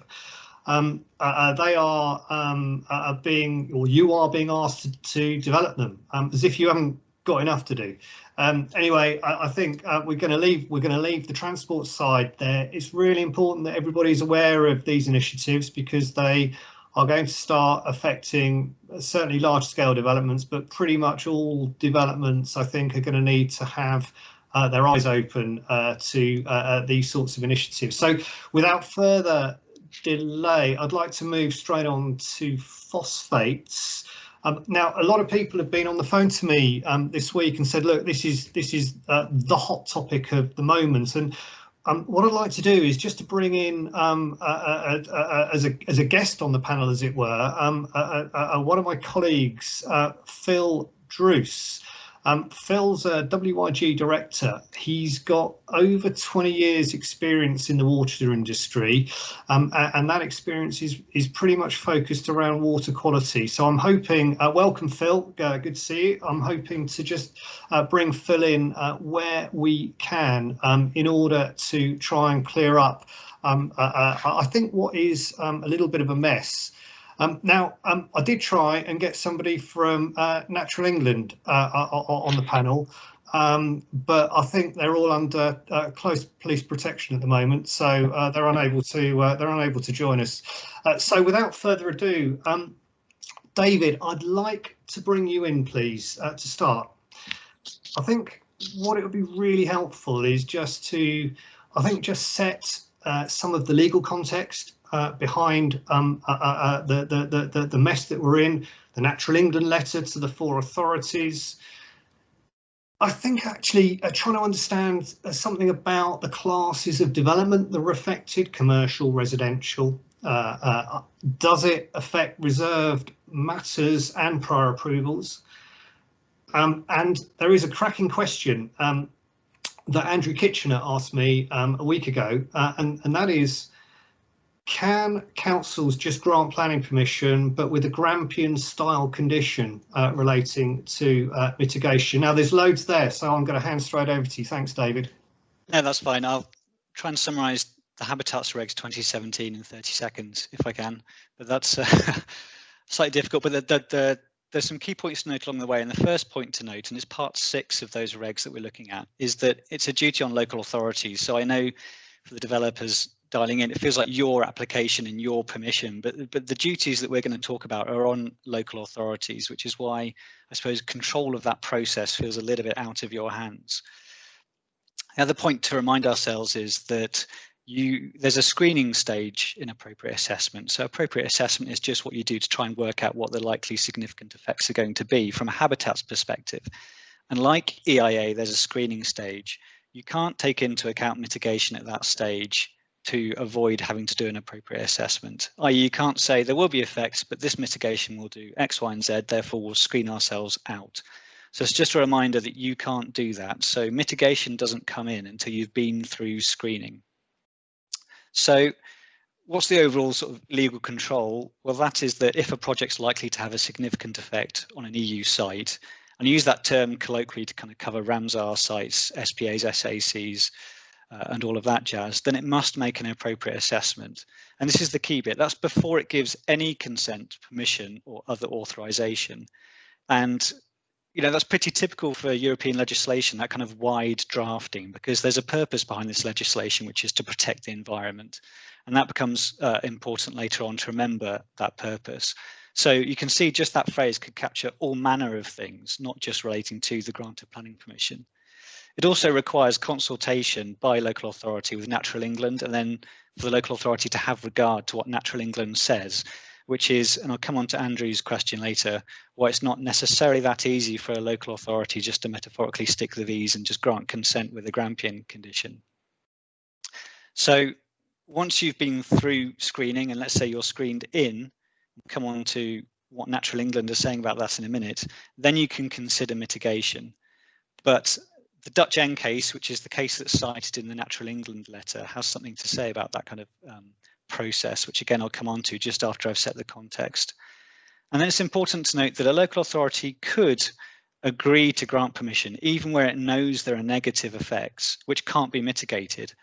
they are being, or you are being asked to develop them, as if you haven't got enough to do. Anyway, I think we're going to leave the transport side there. It's really important that everybody's aware of these initiatives, because they are going to start affecting certainly large scale developments, but pretty much all developments, I think, are going to need to have their eyes open to these sorts of initiatives. So without further delay, I'd like to move straight on to phosphates. Now, a lot of people have been on the phone to me this week and said, look, this is the hot topic of the moment. And what I'd like to do is just to bring in, as a guest on the panel, as it were, one of my colleagues, Phil Druce. Phil's a WYG director. He's got over 20 years experience in the water industry, and that experience is pretty much focused around water quality. So I'm hoping, welcome Phil, good to see you. I'm hoping to just bring Phil in where we can in order to try and clear up, I think, what is a little bit of a mess. Now, I did try and get somebody from Natural England on the panel, but I think they're all under close police protection at the moment, so they're unable to join us. So, without further ado, David, I'd like to bring you in, please, to start. I think what it would be really helpful is just to, just set some of the legal context behind the mess that we're in, the Natural England letter to the 4 authorities. I think actually trying to understand something about the classes of development that are affected: commercial, residential. Does it affect reserved matters and prior approvals? And there is a cracking question that Andrew Kitchener asked me a week ago, and that is, can councils just grant planning permission, but with a Grampian style condition relating to mitigation? Now, there's loads there, so I'm going to hand straight over to you. Thanks, David. No, that's fine. I'll try and summarise the Habitats Regs 2017 in 30 seconds, if I can. But that's slightly difficult. But there's some key points to note along the way. And the first point to note, and it's part 6 of those regs that we're looking at, is that it's a duty on local authorities. So I know for the developers dialing in, it feels like your application and your permission, but the duties that we're going to talk about are on local authorities, which is why I suppose control of that process feels a little bit out of your hands. The other point to remind ourselves is that there's a screening stage in appropriate assessment. So appropriate assessment is just what you do to try and work out what the likely significant effects are going to be from a habitats perspective. And like EIA, there's a screening stage. You can't take into account mitigation at that stage to avoid having to do an appropriate assessment. I.e., you can't say there will be effects, but this mitigation will do X, Y, and Z, therefore we'll screen ourselves out. So it's just a reminder that you can't do that. So mitigation doesn't come in until you've been through screening. So what's the overall sort of legal control? Well, that is that if a project's likely to have a significant effect on an EU site, and I use that term colloquially to kind of cover Ramsar sites, SPAs, SACs, and all of that jazz, then it must make an appropriate assessment. And this is the key bit. That's before it gives any consent, permission, or other authorization. And that's pretty typical for European legislation, that kind of wide drafting, because there's a purpose behind this legislation, which is to protect the environment. And that becomes important later on to remember that purpose. So you can see just that phrase could capture all manner of things, not just relating to the grant of planning permission. It also requires consultation by local authority with Natural England, and then for the local authority to have regard to what Natural England says, which is, and I'll come on to Andrew's question later, why it's not necessarily that easy for a local authority just to metaphorically stick the V's and just grant consent with a Grampian condition. So once you've been through screening, and let's say you're screened in, we'll come on to what Natural England is saying about that in a minute, then you can consider mitigation. But the Dutch N case, which is the case that's cited in the Natural England letter, has something to say about that kind of process, which again I'll come on to just after I've set the context. And then it's important to note that a local authority could agree to grant permission even where it knows there are negative effects which can't be mitigated,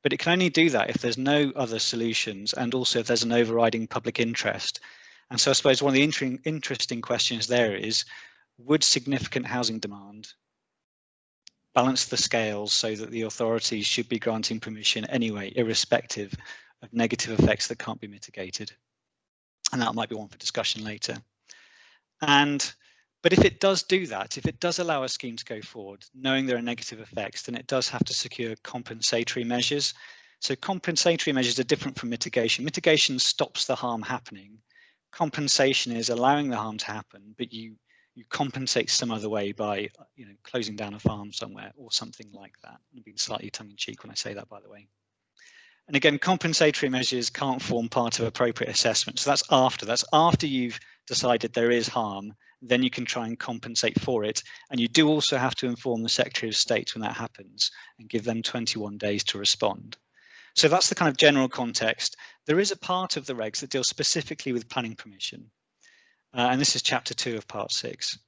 but it can only do that if there's no other solutions and also if there's an overriding public interest. And so I suppose one of the interesting questions there is, would significant housing demand balance the scales so that the authorities should be granting permission anyway, irrespective of negative effects that can't be mitigated? And that might be one for discussion later. But if it does do that, if it does allow a scheme to go forward, knowing there are negative effects, then it does have to secure compensatory measures. So compensatory measures are different from mitigation. Mitigation stops the harm happening. Compensation is allowing the harm to happen, but you compensate some other way by closing down a farm somewhere or something like that. I'm being slightly tongue-in-cheek when I say that, by the way. And again, compensatory measures can't form part of appropriate assessment. So that's after you've decided there is harm, then you can try and compensate for it. And you do also have to inform the Secretary of State when that happens and give them 21 days to respond. So that's the kind of general context. There is a part of the regs that deals specifically with planning permission. And this is chapter 2 of part 6.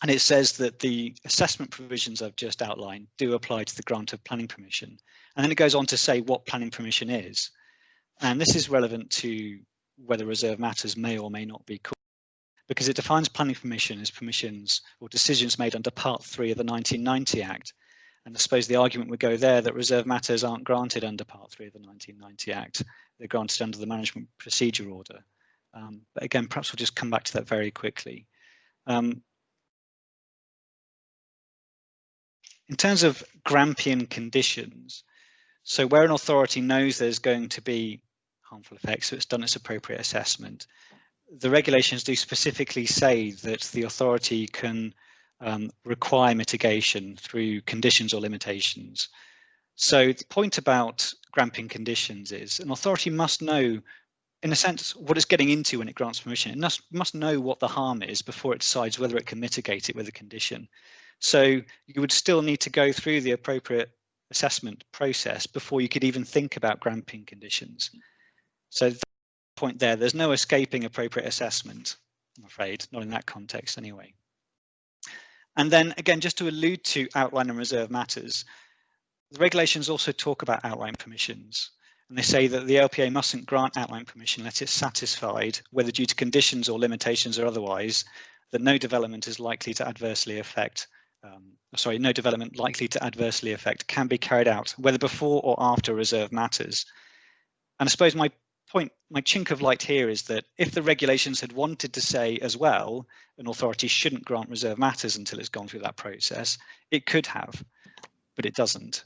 And it says that the assessment provisions I've just outlined do apply to the grant of planning permission. And then it goes on to say what planning permission is. And this is relevant to whether reserve matters may or may not be called, because it defines planning permission as permissions or decisions made under Part 3 of the 1990 Act. And I suppose the argument would go there that reserve matters aren't granted under Part 3 of the 1990 Act. They're granted under the Management Procedure Order. But again, perhaps we'll just come back to that very quickly. In terms of Grampian conditions, so where an authority knows there's going to be harmful effects, so it's done its appropriate assessment, the regulations do specifically say that the authority can require mitigation through conditions or limitations. So the point about Grampian conditions is an authority must know, in a sense, what it's getting into when it grants permission. It must know what the harm is before it decides whether it can mitigate it with a condition. So you would still need to go through the appropriate assessment process before you could even think about Grampian conditions. So that point there's no escaping appropriate assessment, I'm afraid, not in that context anyway. And then again, just to allude to outline and reserve matters, the regulations also talk about outline permissions. And they say that the LPA mustn't grant outline permission unless it's satisfied, whether due to conditions or limitations or otherwise, that no development is likely to adversely affect, no development likely to adversely affect can be carried out, whether before or after reserve matters. And I suppose my chink of light here is that if the regulations had wanted to say as well, an authority shouldn't grant reserve matters until it's gone through that process, it could have, but it doesn't.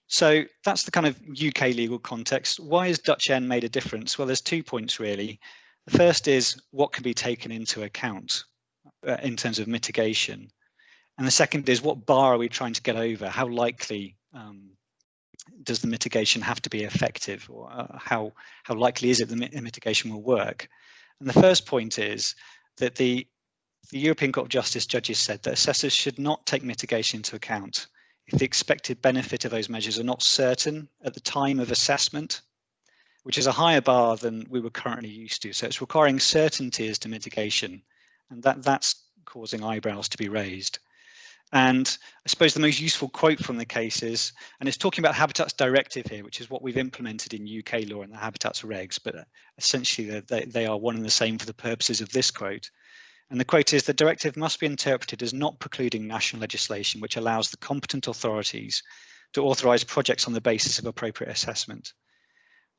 So that's the kind of UK legal context. Why has Dutch N made a difference? Well, there's 2 points really. The first is what can be taken into account in terms of mitigation. And the second is what bar are we trying to get over? How likely does the mitigation have to be effective, or how likely is it the mitigation will work? And the first point is that the European Court of Justice judges said that assessors should not take mitigation into account if the expected benefit of those measures are not certain at the time of assessment, which is a higher bar than we were currently used to. So it's requiring certainty as to mitigation, and that's causing eyebrows to be raised. And I suppose the most useful quote from the case is, and it's talking about Habitats Directive here, which is what we've implemented in UK law in the Habitats regs, but essentially they are one and the same for the purposes of this quote. And the quote is, the directive must be interpreted as not precluding national legislation which allows the competent authorities to authorise projects on the basis of appropriate assessment.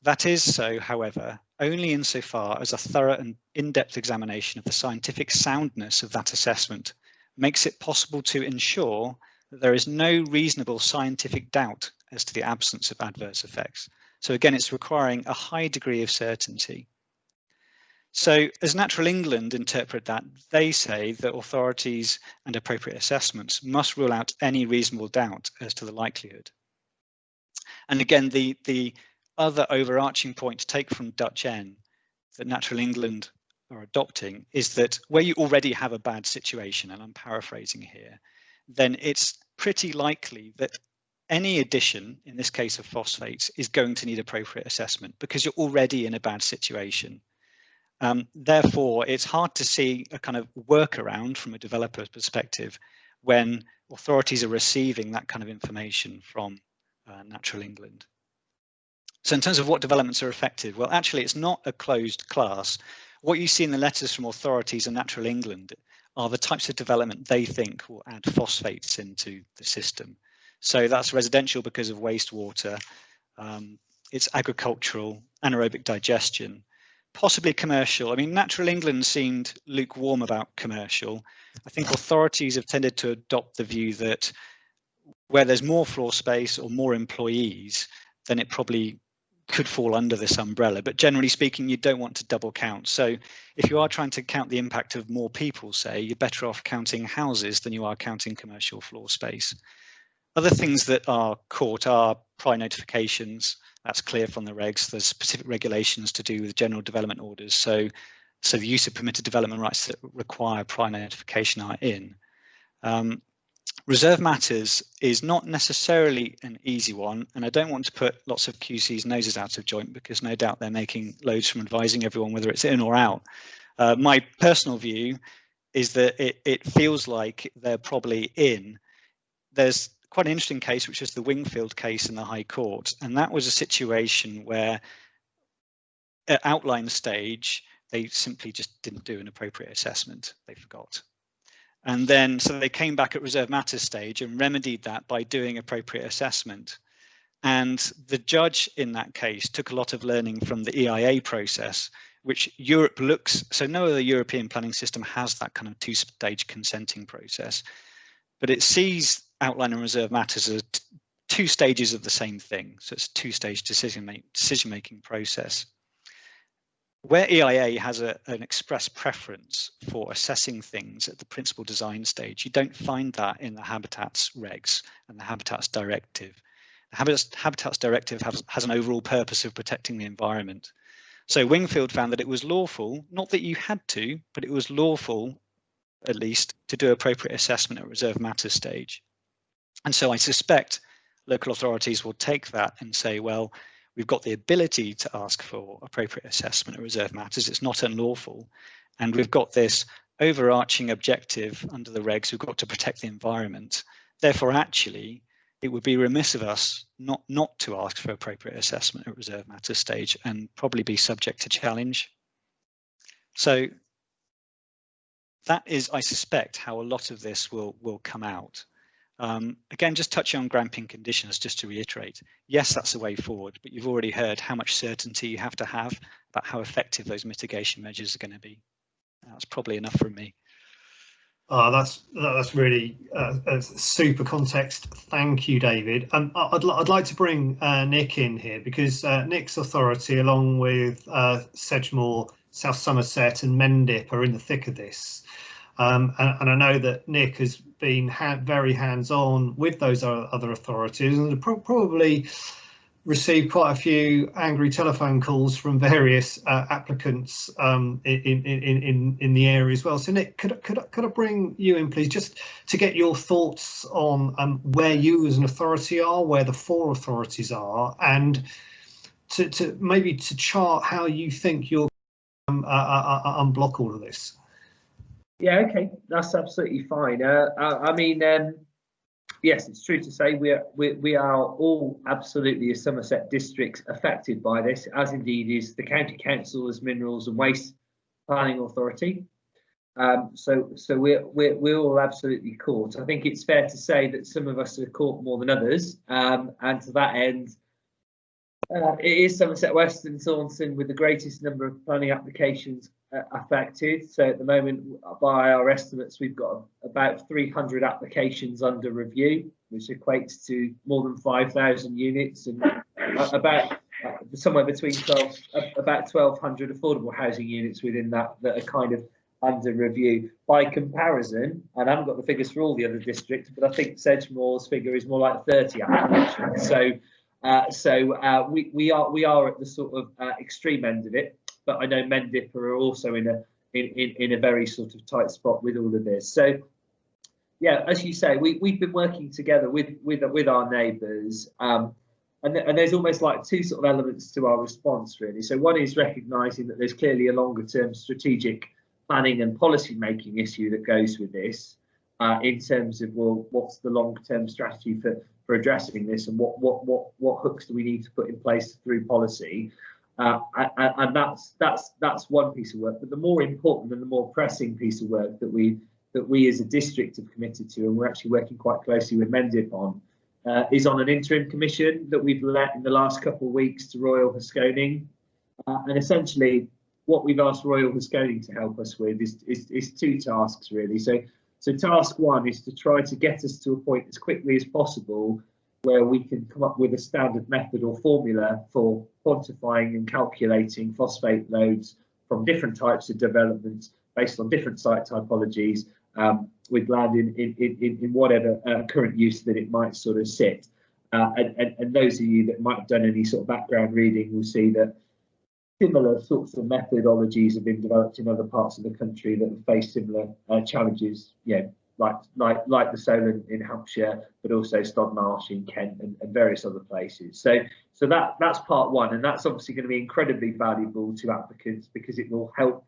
That is so, however, only insofar as a thorough and in-depth examination of the scientific soundness of that assessment makes it possible to ensure that there is no reasonable scientific doubt as to the absence of adverse effects. So again, it's requiring a high degree of certainty. So as Natural England interpret that, they say that authorities and appropriate assessments must rule out any reasonable doubt as to the likelihood. And again, the other overarching point to take from Dutch N that Natural England are adopting is that where you already have a bad situation, and I'm paraphrasing here, then it's pretty likely that any addition, in this case of phosphates, is going to need appropriate assessment because you're already in a bad situation. Therefore, it's hard to see a kind of workaround from a developer's perspective when authorities are receiving that kind of information from Natural England. So in terms of what developments are effective, well, actually, it's not a closed class. What you see in the letters from authorities and Natural England are the types of development they think will add phosphates into the system. So that's residential because of wastewater, it's agricultural, anaerobic digestion, possibly commercial. I mean, Natural England seemed lukewarm about commercial. I think authorities have tended to adopt the view that where there's more floor space or more employees, then it probably could fall under this umbrella. But generally speaking, you don't want to double count. So if you are trying to count the impact of more people, say, you're better off counting houses than you are counting commercial floor space. Other things that are caught are prior notifications. That's clear from the regs. There's specific regulations to do with general development orders. So the use of permitted development rights that require prior notification are in. Reserve matters is not necessarily an easy one, and I don't want to put lots of QC's noses out of joint because no doubt they're making loads from advising everyone whether it's in or out. My personal view is that it feels like they're probably in. There's quite an interesting case, which is the Wingfield case in the High Court, and that was a situation where at outline stage, they simply just didn't do an appropriate assessment. They forgot. And then, so they came back at reserve matters stage and remedied that by doing appropriate assessment. And the judge in that case took a lot of learning from the EIA process, which Europe looks, so no other European planning system has that kind of two-stage consenting process, but it sees outline and reserve matters as two stages of the same thing. So it's a two-stage decision-making process. Where EIA has an express preference for assessing things at the principal design stage, you don't find that in the Habitats regs and the Habitats directive. The Habitats directive has an overall purpose of protecting the environment. So Wingfield found that it was lawful, not that you had to, but it was lawful, at least, to do appropriate assessment at reserve matters stage. And so I suspect local authorities will take that and say, well, we've got the ability to ask for appropriate assessment at reserve matters. It's not unlawful. And we've got this overarching objective under the regs. We've got to protect the environment. Therefore, actually, it would be remiss of us not to ask for appropriate assessment at reserve matters stage and probably be subject to challenge. So that is, I suspect, how a lot of this will come out. Again, just touching on gramping conditions, just to reiterate, yes, that's the way forward, but you've already heard how much certainty you have to have about how effective those mitigation measures are going to be. That's probably enough from me. That's really super context. Thank you, David. I'd like to bring Nick in here because Nick's authority, along with Sedgemoor, South Somerset and Mendip, are in the thick of this. And I know that Nick has been very hands-on with those other authorities and probably received quite a few angry telephone calls from various applicants in the area as well. So Nick, could I bring you in, please, just to get your thoughts on where you as an authority are, where the four authorities are, and to maybe to chart how you think you'll unblock all of this. Yeah, okay, that's absolutely fine. I mean, yes, it's true to say we are all absolutely as Somerset districts affected by this, as indeed is the County Council as Minerals and Waste Planning Authority. So we're all absolutely caught. I think it's fair to say that some of us are caught more than others, and to that end, it is Somerset West and Taunton with the greatest number of planning applications affected. So at the moment, by our estimates, we've got about 300 applications under review, which equates to more than 5,000 units, and about somewhere between about 1,200 affordable housing units within that are kind of under review. By comparison, and I haven't got the figures for all the other districts, but I think Sedgemoor's figure is more like 30 applications. So we are at the sort of extreme end of it, but I know Mendip are also in a very sort of tight spot with all of this. So yeah, as you say, we've been working together with our neighbours, and there's almost like two sort of elements to our response really. So one is recognising that there's clearly a longer term strategic planning and policy making issue that goes with this, in terms of, well, what's the long-term strategy for addressing this, and what hooks do we need to put in place through policy, and that's one piece of work. But the more important and the more pressing piece of work that we as a district have committed to, and we're actually working quite closely with Mendip on, is on an interim commission that we've let in the last couple of weeks to Royal Haskoning, and essentially what we've asked Royal Haskoning to help us with is two tasks really. So task one is to try to get us to a point as quickly as possible where we can come up with a standard method or formula for quantifying and calculating phosphate loads from different types of developments based on different site typologies, with land in whatever current use that it might sort of sit. And those of you that might have done any sort of background reading will see that similar sorts of methodologies have been developed in other parts of the country that have faced similar challenges, like the Solent in Hampshire, but also Stodmarsh in Kent and various other places. So that's part one, and that's obviously going to be incredibly valuable to applicants because it will help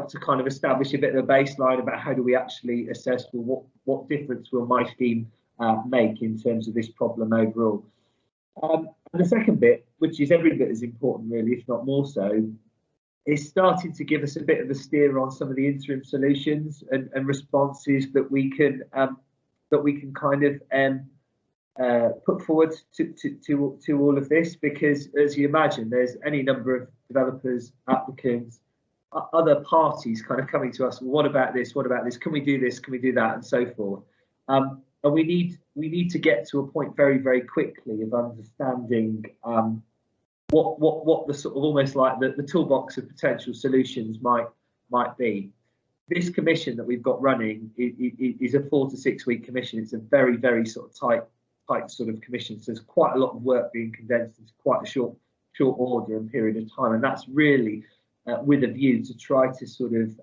to kind of establish a bit of a baseline about how do we actually assess, well, what difference will my scheme make in terms of this problem overall. And the second bit, which is every bit as important really, if not more so, is starting to give us a bit of a steer on some of the interim solutions and responses that we can kind of put forward to all of this, because as you imagine, there's any number of developers, applicants, other parties kind of coming to us. Well, what about this? What about this? Can we do this? Can we do that? And so forth. And we need to get to a point very, very quickly of understanding what the sort of almost like the toolbox of potential solutions might be. This commission that we've got running is a 4 to 6 week commission. It's a very, very sort of tight sort of commission. So there's quite a lot of work being condensed into quite a short order and period of time, and that's really with a view to try to sort of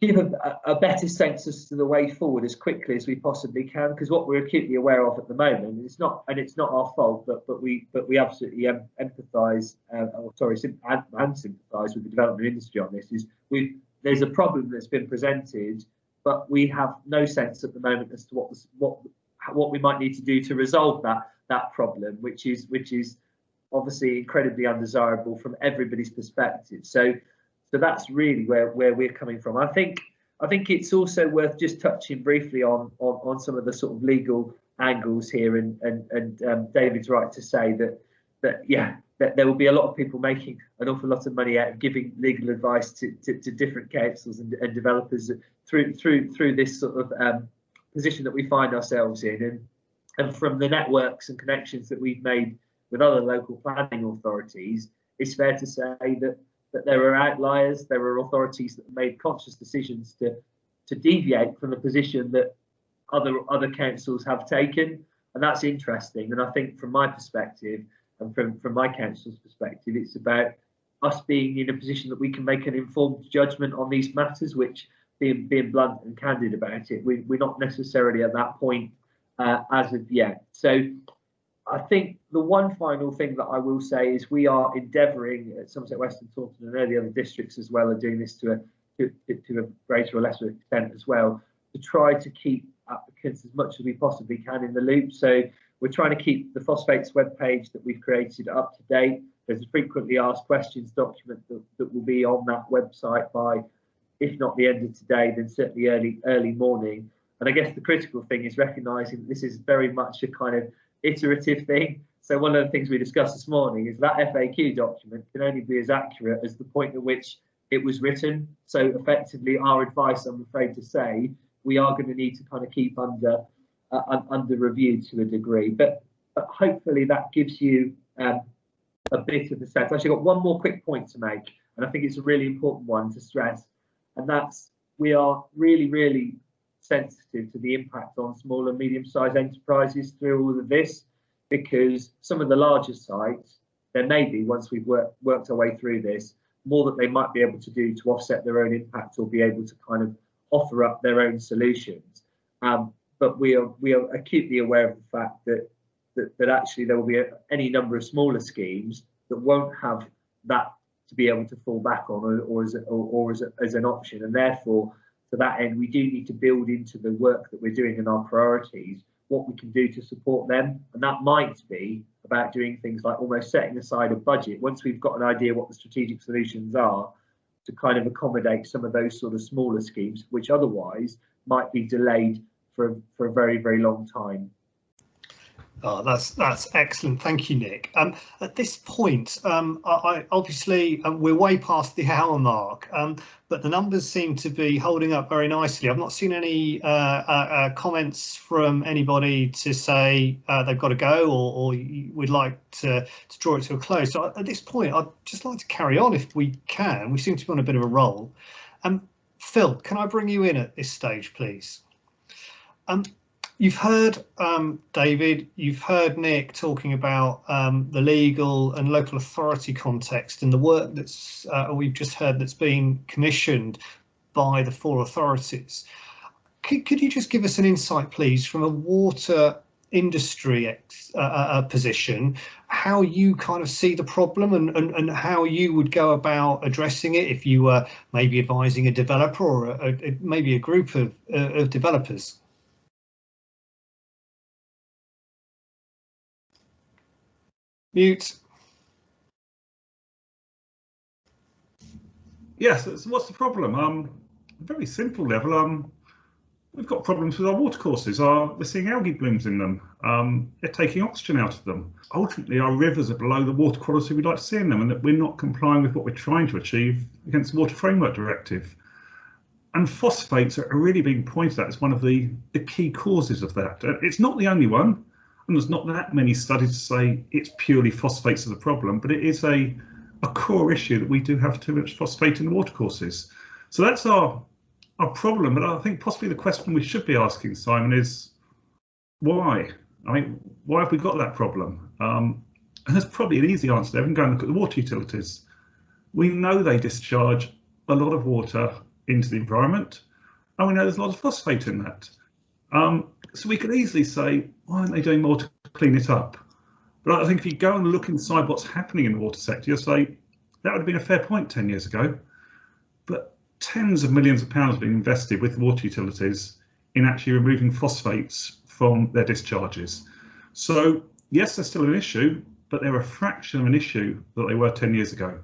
give a better sense as to the way forward as quickly as we possibly can, because what we're acutely aware of at the moment, it's not our fault, but we absolutely empathise and sympathise with the development industry on this. There's a problem that's been presented, but we have no sense at the moment as to what we might need to do to resolve that problem, which is obviously incredibly undesirable from everybody's perspective. So that's really where we're coming from. I think it's also worth just touching briefly on some of the sort of legal angles here, and David's right to say that there will be a lot of people making an awful lot of money out of giving legal advice to different councils and developers through this sort of position that we find ourselves in, and from the networks and connections that we've made with other local planning authorities, it's fair to say that there are outliers, there are authorities that have made conscious decisions to deviate from the position that other councils have taken, and that's interesting. And I think from my perspective and from my council's perspective, it's about us being in a position that we can make an informed judgment on these matters, which being blunt and candid about it, we're not necessarily at that point as of yet. So I think the one final thing that I will say is we are endeavouring at Somerset West and Taunton and the other districts as well are doing this to a greater or lesser extent as well, to try to keep applicants as much as we possibly can in the loop. So we're trying to keep the Phosphates webpage that we've created up to date. There's a frequently asked questions document that will be on that website by if not the end of today, then certainly early morning. And I guess the critical thing is recognising that this is very much a kind of iterative thing. So one of the things we discussed this morning is that FAQ document can only be as accurate as the point at which it was written. So effectively, our advice, I'm afraid to say, we are going to need to kind of keep under review to a degree. But hopefully that gives you a bit of a sense. I've actually got one more quick point to make, and I think it's a really important one to stress, and that's we are really sensitive to the impact on small and medium-sized enterprises through all of this, because some of the larger sites, there may be, once we've worked our way through this, more that they might be able to do to offset their own impact or be able to kind of offer up their own solutions. But we are acutely aware of the fact that actually there will be any number of smaller schemes that won't have that to be able to fall back on or as an option, and therefore to that end we do need to build into the work that we're doing in our priorities what we can do to support them, and that might be about doing things like almost setting aside a budget once we've got an idea what the strategic solutions are to kind of accommodate some of those sort of smaller schemes which otherwise might be delayed for a very long time. Oh, that's excellent. Thank you, Nick. At this point, I obviously we're way past the hour mark, but the numbers seem to be holding up very nicely. I've not seen any comments from anybody to say they've got to go or we'd like to draw it to a close. So at this point, I'd just like to carry on if we can. We seem to be on a bit of a roll. Phil, can I bring you in at this stage, please? You've heard David, you've heard Nick talking about the legal and local authority context and the work that's we've just heard that's been commissioned by the 4 authorities. Could you just give us an insight, please, from a water industry position, how you kind of see the problem and how you would go about addressing it if you were maybe advising a developer or maybe a group of developers? Mute. Yes, what's the problem? Very simple level. We've got problems with our watercourses. We're seeing algae blooms in them. They're taking oxygen out of them. Ultimately, our rivers are below the water quality we'd like to see in them, and that we're not complying with what we're trying to achieve against the Water Framework Directive. And phosphates are really being pointed at as one of the key causes of that. It's not the only one. And there's not that many studies to say it's purely phosphates are the problem, but it is a core issue that we do have too much phosphate in the watercourses. So that's our problem. But I think possibly the question we should be asking, Simon, is why? I mean, why have we got that problem? And there's probably an easy answer there. We can go and look at the water utilities. We know they discharge a lot of water into the environment, and we know there's a lot of phosphate in that. So we could easily say, why aren't they doing more to clean it up? But I think if you go and look inside what's happening in the water sector, you'll say that would have been a fair point 10 years ago. But tens of millions of pounds have been invested with water utilities in actually removing phosphates from their discharges. So yes, they're still an issue, but they're a fraction of an issue that they were 10 years ago.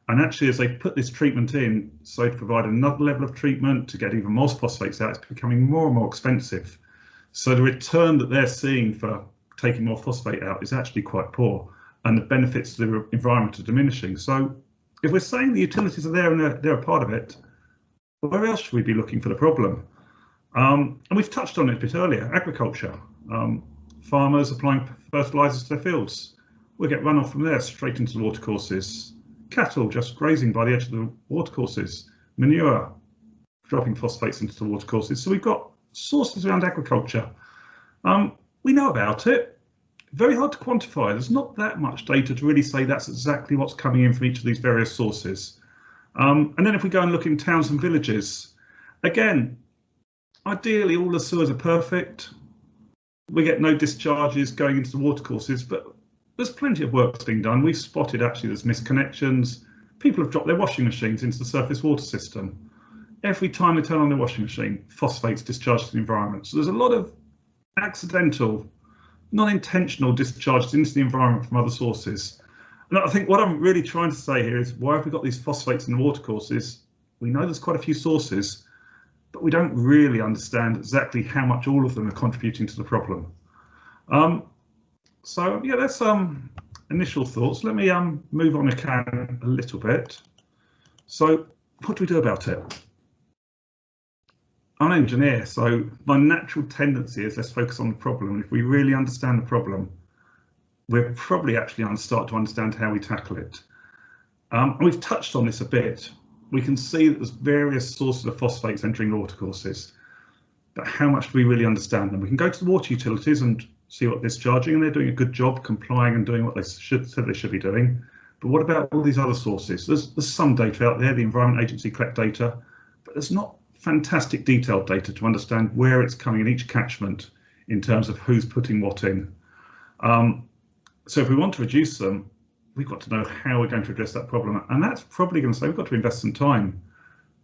And actually, as they put this treatment in, so to provide another level of treatment to get even more phosphates out, it's becoming more and more expensive. So the return that they're seeing for taking more phosphate out is actually quite poor, and the benefits to the environment are diminishing. So if we're saying the utilities are there and they're a part of it, where else should we be looking for the problem? And we've touched on it a bit earlier, agriculture. Farmers applying fertilisers to their fields. We'll get runoff from there straight into the watercourses. Cattle just grazing by the edge of the watercourses. Manure dropping phosphates into the watercourses. So we've got sources around agriculture. We know about it. Very hard to quantify. There's not that much data to really say that's exactly what's coming in from each of these various sources. And then if we go and look in towns and villages, again, ideally all the sewers are perfect. We get no discharges going into the watercourses, but there's plenty of work that's being done. We've spotted actually there's misconnections. People have dropped their washing machines into the surface water system. Every time they turn on their washing machine, phosphates discharged to the environment. So there's a lot of accidental, non-intentional discharges into the environment from other sources. And I think what I'm really trying to say here is, why have we got these phosphates in the watercourses? we know there's quite a few sources, but we don't really understand exactly how much all of them are contributing to the problem. So yeah, that's initial thoughts. Let me move on a little bit. So what do we do about it? I'm an engineer, so my natural tendency is let's focus on the problem. And if we really understand the problem, we're probably actually going to start to understand how we tackle it. We've touched on this a bit. We can see that there's various sources of phosphates entering the watercourses, but how much do we really understand them? We can go to the water utilities and see what they're discharging, and they're doing a good job complying and doing what they said they should be doing. But what about all these other sources? There's some data out there, the Environment Agency collect data, but there's not fantastic detailed data to understand where it's coming in each catchment in terms of who's putting what in. So if we want to reduce them, we've got to know how we're going to address that problem. And that's probably going to say we've got to invest some time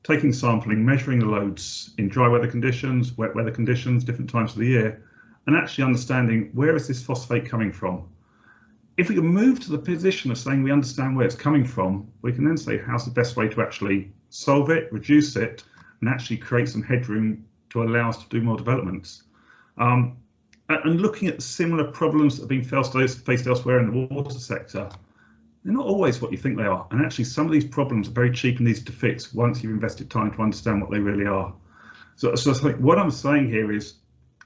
taking sampling, measuring the loads in dry weather conditions, wet weather conditions, different times of the year, and actually understanding where is this phosphate coming from. If we can move to the position of saying we understand where it's coming from, we can then say how's the best way to actually solve it, reduce it, and actually create some headroom to allow us to do more developments. And looking at similar problems that have been faced elsewhere in the water sector, they're not always what you think they are. And actually some of these problems are very cheap and easy to fix once you've invested time to understand what they really are. So I think what I'm saying here is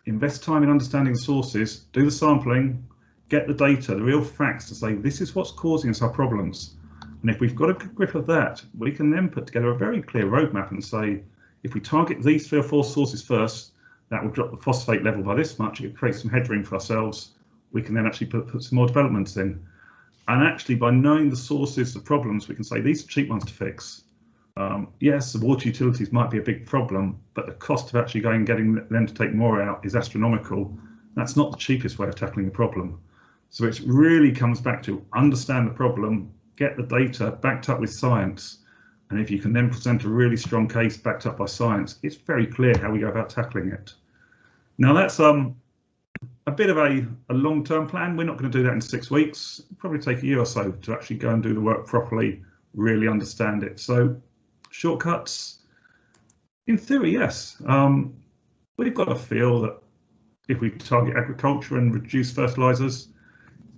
invest time in understanding the sources, do the sampling, get the data, the real facts to say this is what's causing us our problems. And if we've got a good grip of that, we can then put together a very clear roadmap and say, if we target these 3 or 4 sources first, that will drop the phosphate level by this much, it creates some headroom for ourselves. We can then actually put some more developments in. And actually by knowing the sources of problems, we can say these are cheap ones to fix. Yes, the water utilities might be a big problem, but the cost of actually going and getting them to take more out is astronomical. That's not the cheapest way of tackling the problem. So it really comes back to understand the problem, get the data backed up with science. And if you can then present a really strong case backed up by science, it's very clear how we go about tackling it. Now that's a bit of a long-term plan. We're not going to do that in 6 weeks. It'll probably take a year or so to actually go and do the work properly, really understand it. So shortcuts, in theory, yes. We've got to feel that if we target agriculture and reduce fertilizers,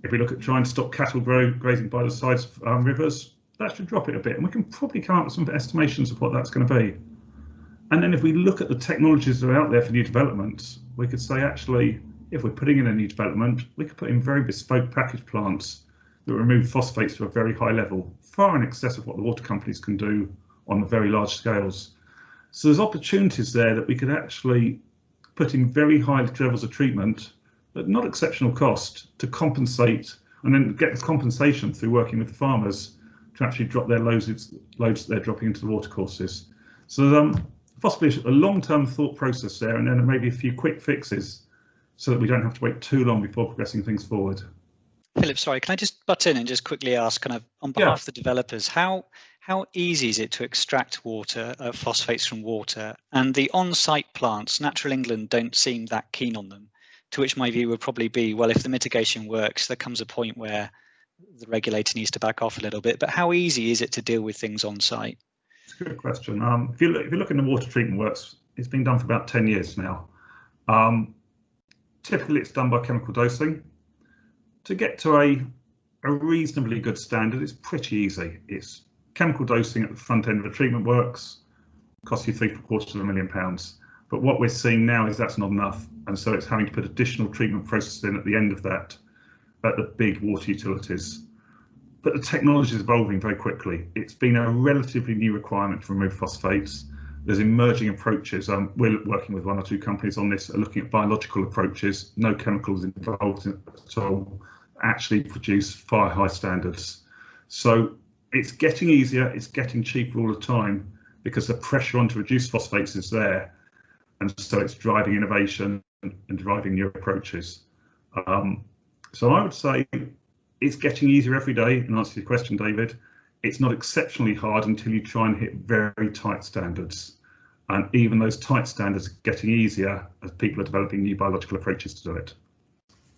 if we look at trying to stop cattle grazing by the sides of rivers, that should drop it a bit, and we can probably come up with some estimations of what that's going to be. And then if we look at the technologies that are out there for new developments, we could say actually, if we're putting in a new development, we could put in very bespoke package plants that remove phosphates to a very high level, far in excess of what the water companies can do on the very large scales. So there's opportunities there that we could actually put in very high levels of treatment at not exceptional cost to compensate, and then get the compensation through working with the farmers to actually drop their loads that they're dropping into the watercourses. So possibly a long-term thought process there, and then maybe a few quick fixes so that we don't have to wait too long before progressing things forward. Philip, sorry, can I just butt in and just quickly ask, kind of on behalf of the developers, how easy is it to extract water, phosphates from water? And the on-site plants, Natural England don't seem that keen on them, to which my view would probably be, well, if the mitigation works, there comes a point where the regulator needs to back off a little bit. But how easy is it to deal with things on site? It's a good question. If you look in the water treatment works, it's been done for about 10 years now. Typically, it's done by chemical dosing. To get to a reasonably good standard, it's pretty easy. It's chemical dosing at the front end of the treatment works, costs you £750,000. But what we're seeing now is that's not enough, and so it's having to put additional treatment processes in at the end of that at the big water utilities. But the technology is evolving very quickly. It's been a relatively new requirement to remove phosphates. There's emerging approaches. We're working with 1 or 2 companies on this, looking at biological approaches, no chemicals involved at all, actually produce far high standards. So it's getting easier, it's getting cheaper all the time because the pressure on to reduce phosphates is there. And so it's driving innovation and driving new approaches. So I would say it's getting easier every day. In answer to your question, David, it's not exceptionally hard until you try and hit very tight standards. And even those tight standards are getting easier as people are developing new biological approaches to do it.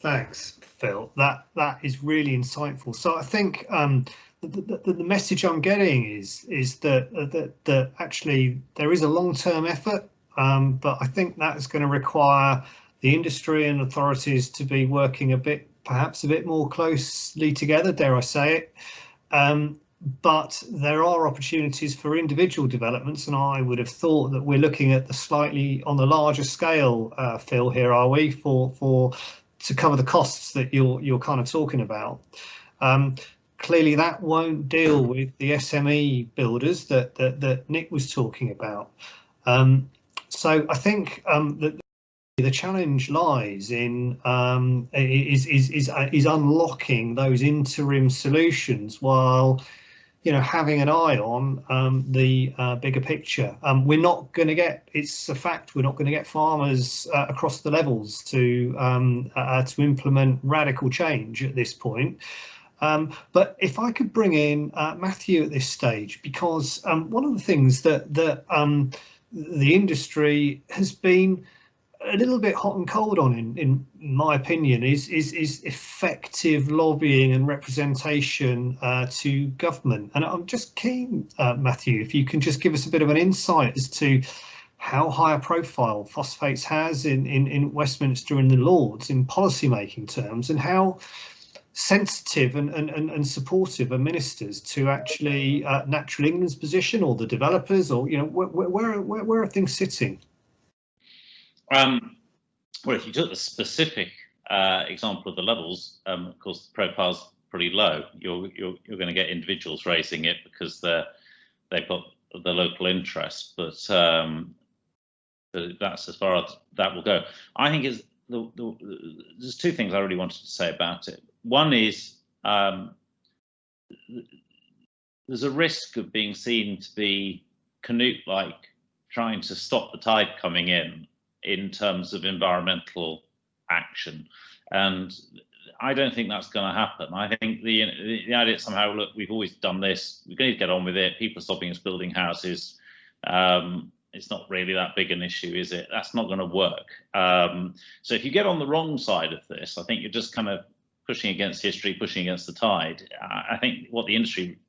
Thanks, Phil. That is really insightful. So I think the message I'm getting is that actually there is a long-term effort, but I think that's going to require the industry and authorities to be working perhaps a bit more closely together, dare I say it. But there are opportunities for individual developments, and I would have thought that we're looking at on the larger scale, Phil, here, are we, to cover the costs that you're kind of talking about. Clearly that won't deal with the SME builders that Nick was talking about. So I think that the challenge lies in is unlocking those interim solutions while having an eye on the bigger picture. We're not going to get, it's a fact, we're not going to get farmers across the levels to implement radical change at this point. But if I could bring in Matthew at this stage, because one of the things that the industry has been a little bit hot and cold on, in my opinion, is effective lobbying and representation to government. And I'm just keen, Matthew, if you can just give us a bit of an insight as to how high a profile Phosphates has in Westminster and the Lords in policy making terms, and how sensitive and supportive are ministers to actually Natural England's position, or the developers, or where are things sitting? Well, if you took the specific example of the levels, of course, the profile's pretty low. You're going to get individuals raising it because they've got the local interest, but that's as far as that will go. I think there's two things I really wanted to say about it. One is there's a risk of being seen to be Canute-like, trying to stop the tide coming in terms of environmental action, and I don't think that's going to happen. I think the idea somehow, look, we've always done this, we're going to get on with it, people are stopping us building houses, it's not really that big an issue, is it? That's not going to work. So if you get on the wrong side of this, I think you're just kind of pushing against history, pushing against the tide. I think what the industry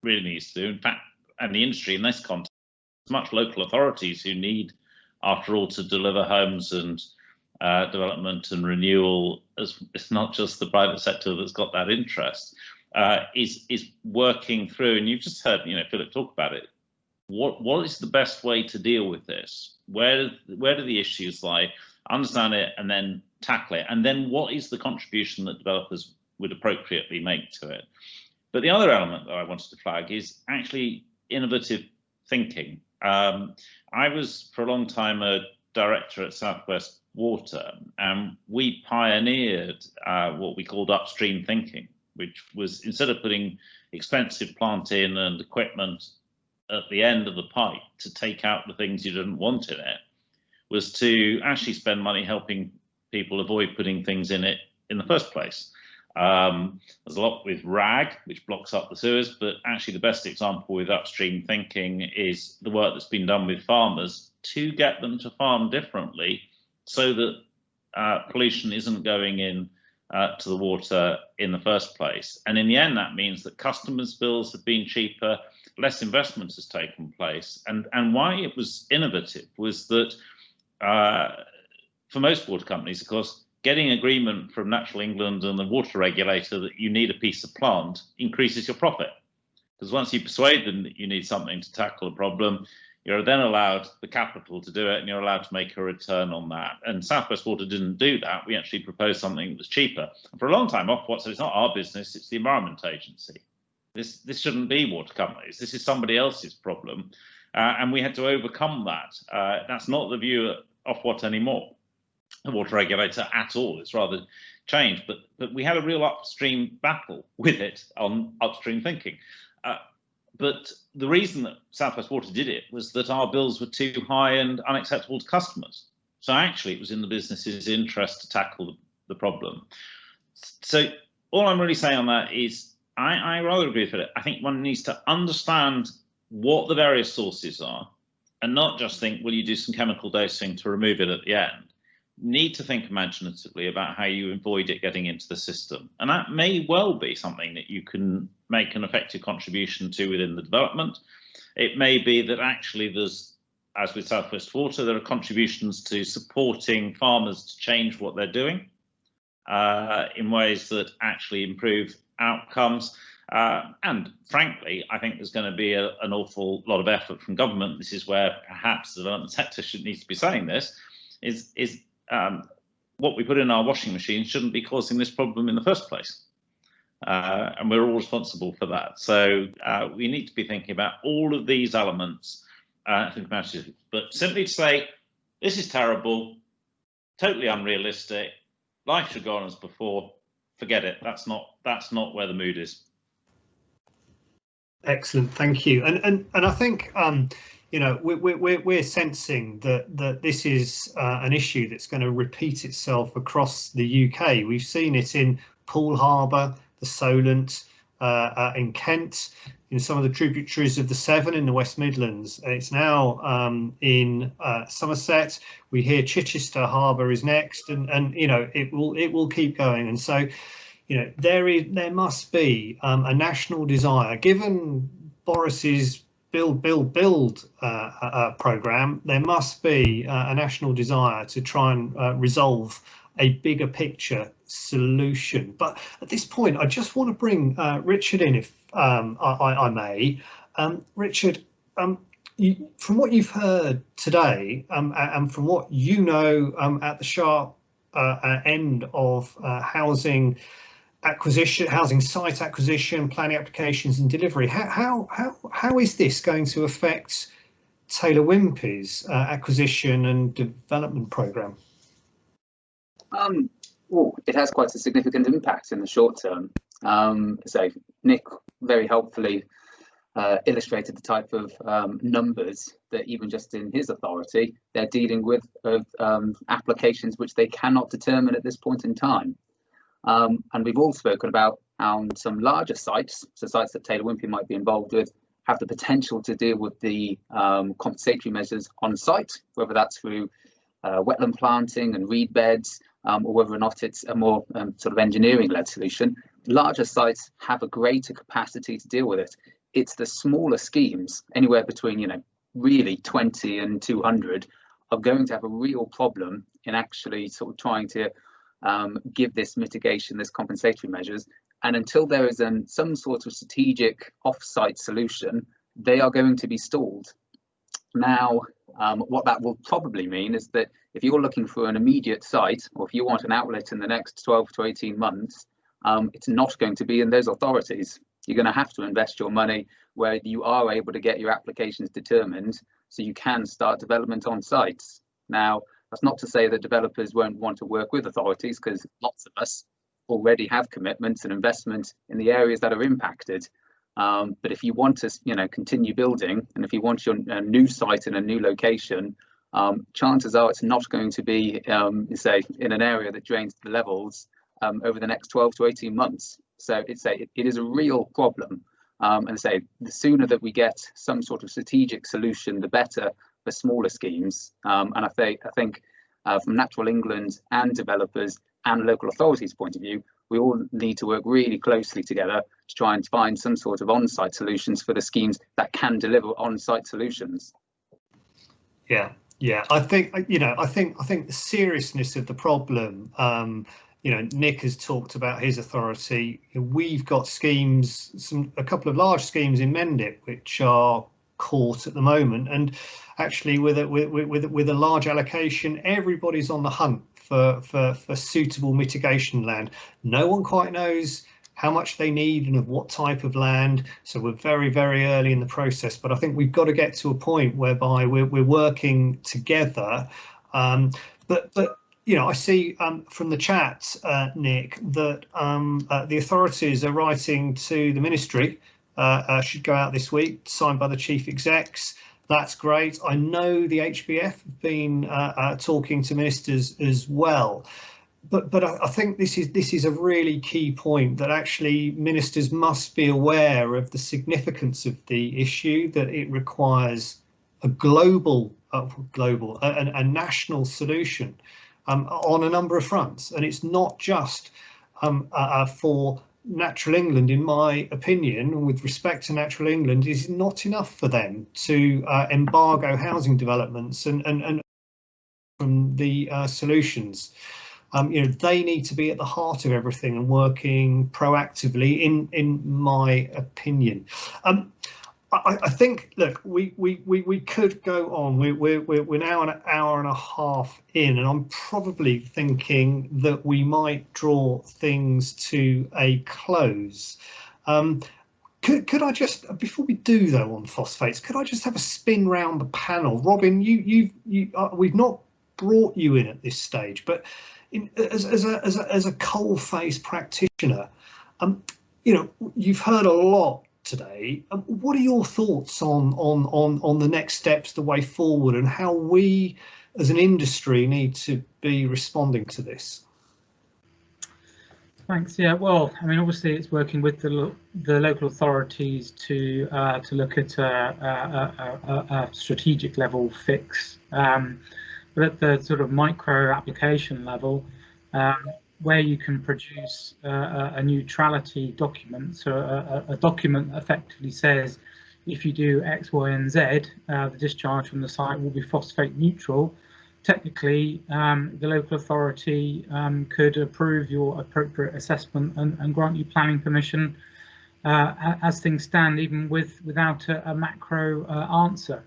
really needs to do, in fact, and the industry in this context, much local authorities who need, after all, to deliver homes and development and renewal, as it's not just the private sector that's got that interest, is working through. And you've just heard, Philip talk about it. What is the best way to deal with this? Where do the issues lie? Understand it and then tackle it. And then what is the contribution that developers would appropriately make to it? But the other element that I wanted to flag is actually innovative thinking. I was for a long time a director at South West Water, and we pioneered what we called upstream thinking, which was, instead of putting expensive plant in and equipment at the end of the pipe to take out the things you didn't want in it, was to actually spend money helping people avoid putting things in it in the first place. There's a lot with RAG, which blocks up the sewers, but actually the best example with upstream thinking is the work that's been done with farmers to get them to farm differently so that pollution isn't going in to the water in the first place. And in the end, that means that customers' bills have been cheaper, less investment has taken place. And why it was innovative was that for most water companies, of course, getting agreement from Natural England and the water regulator that you need a piece of plant increases your profit. Because once you persuade them that you need something to tackle a problem, you're then allowed the capital to do it, and you're allowed to make a return on that. And South West Water didn't do that. We actually proposed something that was cheaper. And for a long time, Ofwat said it's not our business, it's the Environment Agency. This shouldn't be water companies. This is somebody else's problem. And we had to overcome that. That's not the view at Ofwat anymore, the water regulator, at all. It's rather changed. But we had a real upstream battle with it on upstream thinking. But the reason that South West Water did it was that our bills were too high and unacceptable to customers. So actually, it was in the business's interest to tackle the problem. So all I'm really saying on that is I rather agree with it. I think one needs to understand what the various sources are and not just think, will you do some chemical dosing to remove it at the end? need to think imaginatively about how you avoid it getting into the system. And that may well be something that you can make an effective contribution to within the development. It may be that actually there's, as with South West Water, there are contributions to supporting farmers to change what they're doing in ways that actually improve outcomes. And frankly, I think there's going to be an awful lot of effort from government. This is where perhaps the development sector need to be saying this, is what we put in our washing machine shouldn't be causing this problem in the first place. And we're all responsible for that. So we need to be thinking about all of these elements. But simply to say, this is terrible, totally unrealistic, life should go on as before, forget it. That's not where the mood is. Excellent, thank you. And I think you know, we're sensing that this is an issue that's going to repeat itself across the UK. We've seen it in Poole Harbour, the Solent, in Kent, in some of the tributaries of the Severn in the West Midlands. It's now in Somerset. We hear Chichester Harbour is next, and you know, it will keep going. And so, you know, there must be a national desire, given Boris's build programme. There must be a national desire to try and resolve a bigger picture solution. But at this point, I just want to bring Richard in, if I may. Richard, from what you've heard today, and from what you know at the sharp end of housing acquisition, housing site acquisition, planning applications and delivery, how is this going to affect Taylor Wimpey's acquisition and development programme? Well, it has quite a significant impact in the short term. So Nick very helpfully illustrated the type of numbers that even just in his authority they're dealing with of applications which they cannot determine at this point in time. And we've all spoken about how some larger sites, so sites that Taylor Wimpey might be involved with, have the potential to deal with the compensatory measures on site, whether that's through wetland planting and reed beds, or whether or not it's a more sort of engineering-led solution. Larger sites have a greater capacity to deal with it. It's the smaller schemes, anywhere between, you know, really 20 and 200, are going to have a real problem in actually sort of trying to give this mitigation, this compensatory measures. And until there is some sort of strategic off-site solution, they are going to be stalled. Now, what that will probably mean is that if you're looking for an immediate site, or if you want an outlet in the next 12 to 18 months, it's not going to be in those authorities. You're going to have to invest your money where you are able to get your applications determined so you can start development on sites. Now, that's not to say that developers won't want to work with authorities, because lots of us already have commitments and investment in the areas that are impacted. But if you want to, you know, continue building, and if you want your new site in a new location, chances are it's not going to be, say, in an area that drains the levels over the next 12 to 18 months. So it is a real problem. And say the sooner that we get some sort of strategic solution, the better for smaller schemes. And I think from Natural England and developers and local authorities' point of view, we all need to work really closely together to try and find some sort of on-site solutions for the schemes that can deliver on-site solutions. Yeah, I think, you know, I think the seriousness of the problem, you know, Nick has talked about his authority. We've got schemes, a couple of large schemes in Mendip which are caught at the moment, and actually with a large allocation, everybody's on the hunt for suitable mitigation land. No one quite knows how much they need and of what type of land, so we're very, very early in the process. But I think we've got to get to a point whereby we're working together. But you know, I see from the chat, Nick, that the authorities are writing to the ministry, should go out this week, signed by the chief execs. That's great. I know the HBF have been talking to ministers as well. But I think this is a really key point, that actually ministers must be aware of the significance of the issue, that it requires a a national solution. on a number of fronts, and it's not just for Natural England. In my opinion, with respect to Natural England, is not enough for them to embargo housing developments and from the solutions. They need to be at the heart of everything and working proactively, in my opinion. I think, look, we could go on. We're now an hour and a half in, and I'm probably thinking that we might draw things to a close. Could I just, before we do though on phosphates, could I just have a spin round the panel? Robin, we've not brought you in at this stage, but as a coal-face practitioner, you've heard a lot today. What are your thoughts on the next steps, the way forward, and how we as an industry need to be responding to this? Thanks. Yeah, well, I mean, obviously it's working with the local authorities to look at a strategic level fix, but at the sort of micro application level, where you can produce a neutrality document. So a document effectively says, if you do X, Y, and Z, the discharge from the site will be phosphate neutral. Technically, the local authority could approve your appropriate assessment and grant you planning permission as things stand, even without a macro answer.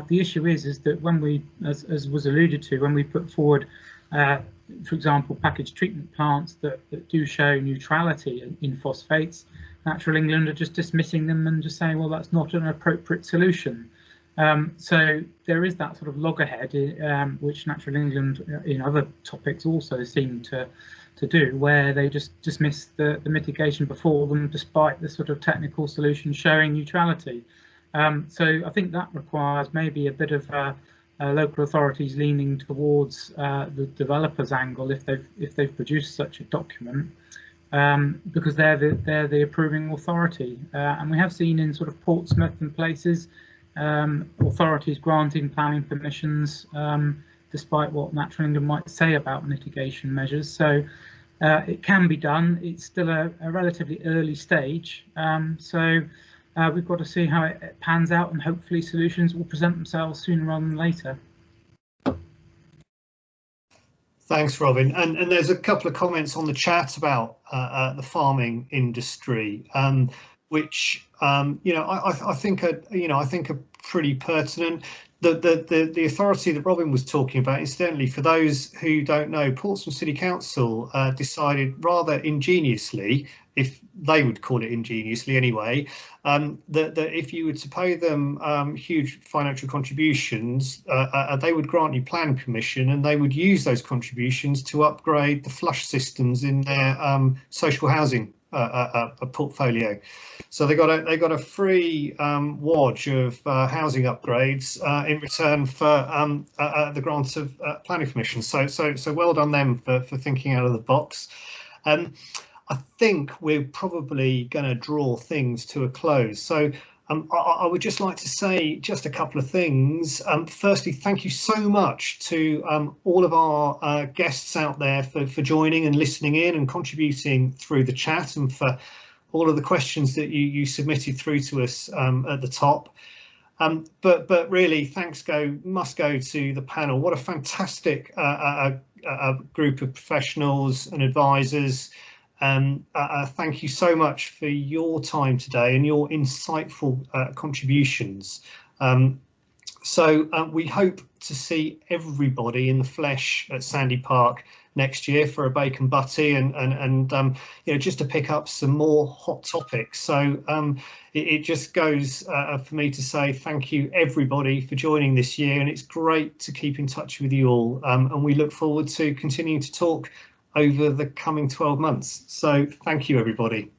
The issue is that when we, as was alluded to, when we put forward, for example, packaged treatment plants that do show neutrality in phosphates, Natural England are just dismissing them and just saying, well, that's not an appropriate solution. So there is that sort of loggerhead, which Natural England in other topics also seem to do, where they just dismiss the mitigation before them, despite the sort of technical solution showing neutrality. So I think that requires maybe a bit of local authorities leaning towards the developer's angle if they've produced such a document, because they're the approving authority, and we have seen in sort of Portsmouth and places authorities granting planning permissions despite what Natural England might say about mitigation measures. So it can be done. It's still a relatively early stage, so we've got to see how it pans out, and hopefully solutions will present themselves sooner rather than later. Thanks, Robin. And there's a couple of comments on the chat about the farming industry, which I think are pretty pertinent. The authority that Robin was talking about, incidentally, for those who don't know, Portsmouth City Council decided rather ingeniously, if they would call it ingeniously anyway, that if you were to pay them huge financial contributions, they would grant you planning permission, and they would use those contributions to upgrade the flush systems in their social housing portfolio. So they got a free wodge of housing upgrades in return for the grant of planning permission. So well done them for thinking out of the box. I think we're probably going to draw things to a close. So I would just like to say just a couple of things. Firstly, thank you so much to all of our guests out there for joining and listening in and contributing through the chat, and for all of the questions that you submitted through to us at the top. But really, thanks must go to the panel. What a fantastic group of professionals and advisors. Thank you so much for your time today and your insightful contributions. So we hope to see everybody in the flesh at Sandy Park next year for a bacon butty and just to pick up some more hot topics. So it just goes for me to say thank you everybody for joining this year, and it's great to keep in touch with you all, and we look forward to continuing to talk over the coming 12 months. So thank you everybody.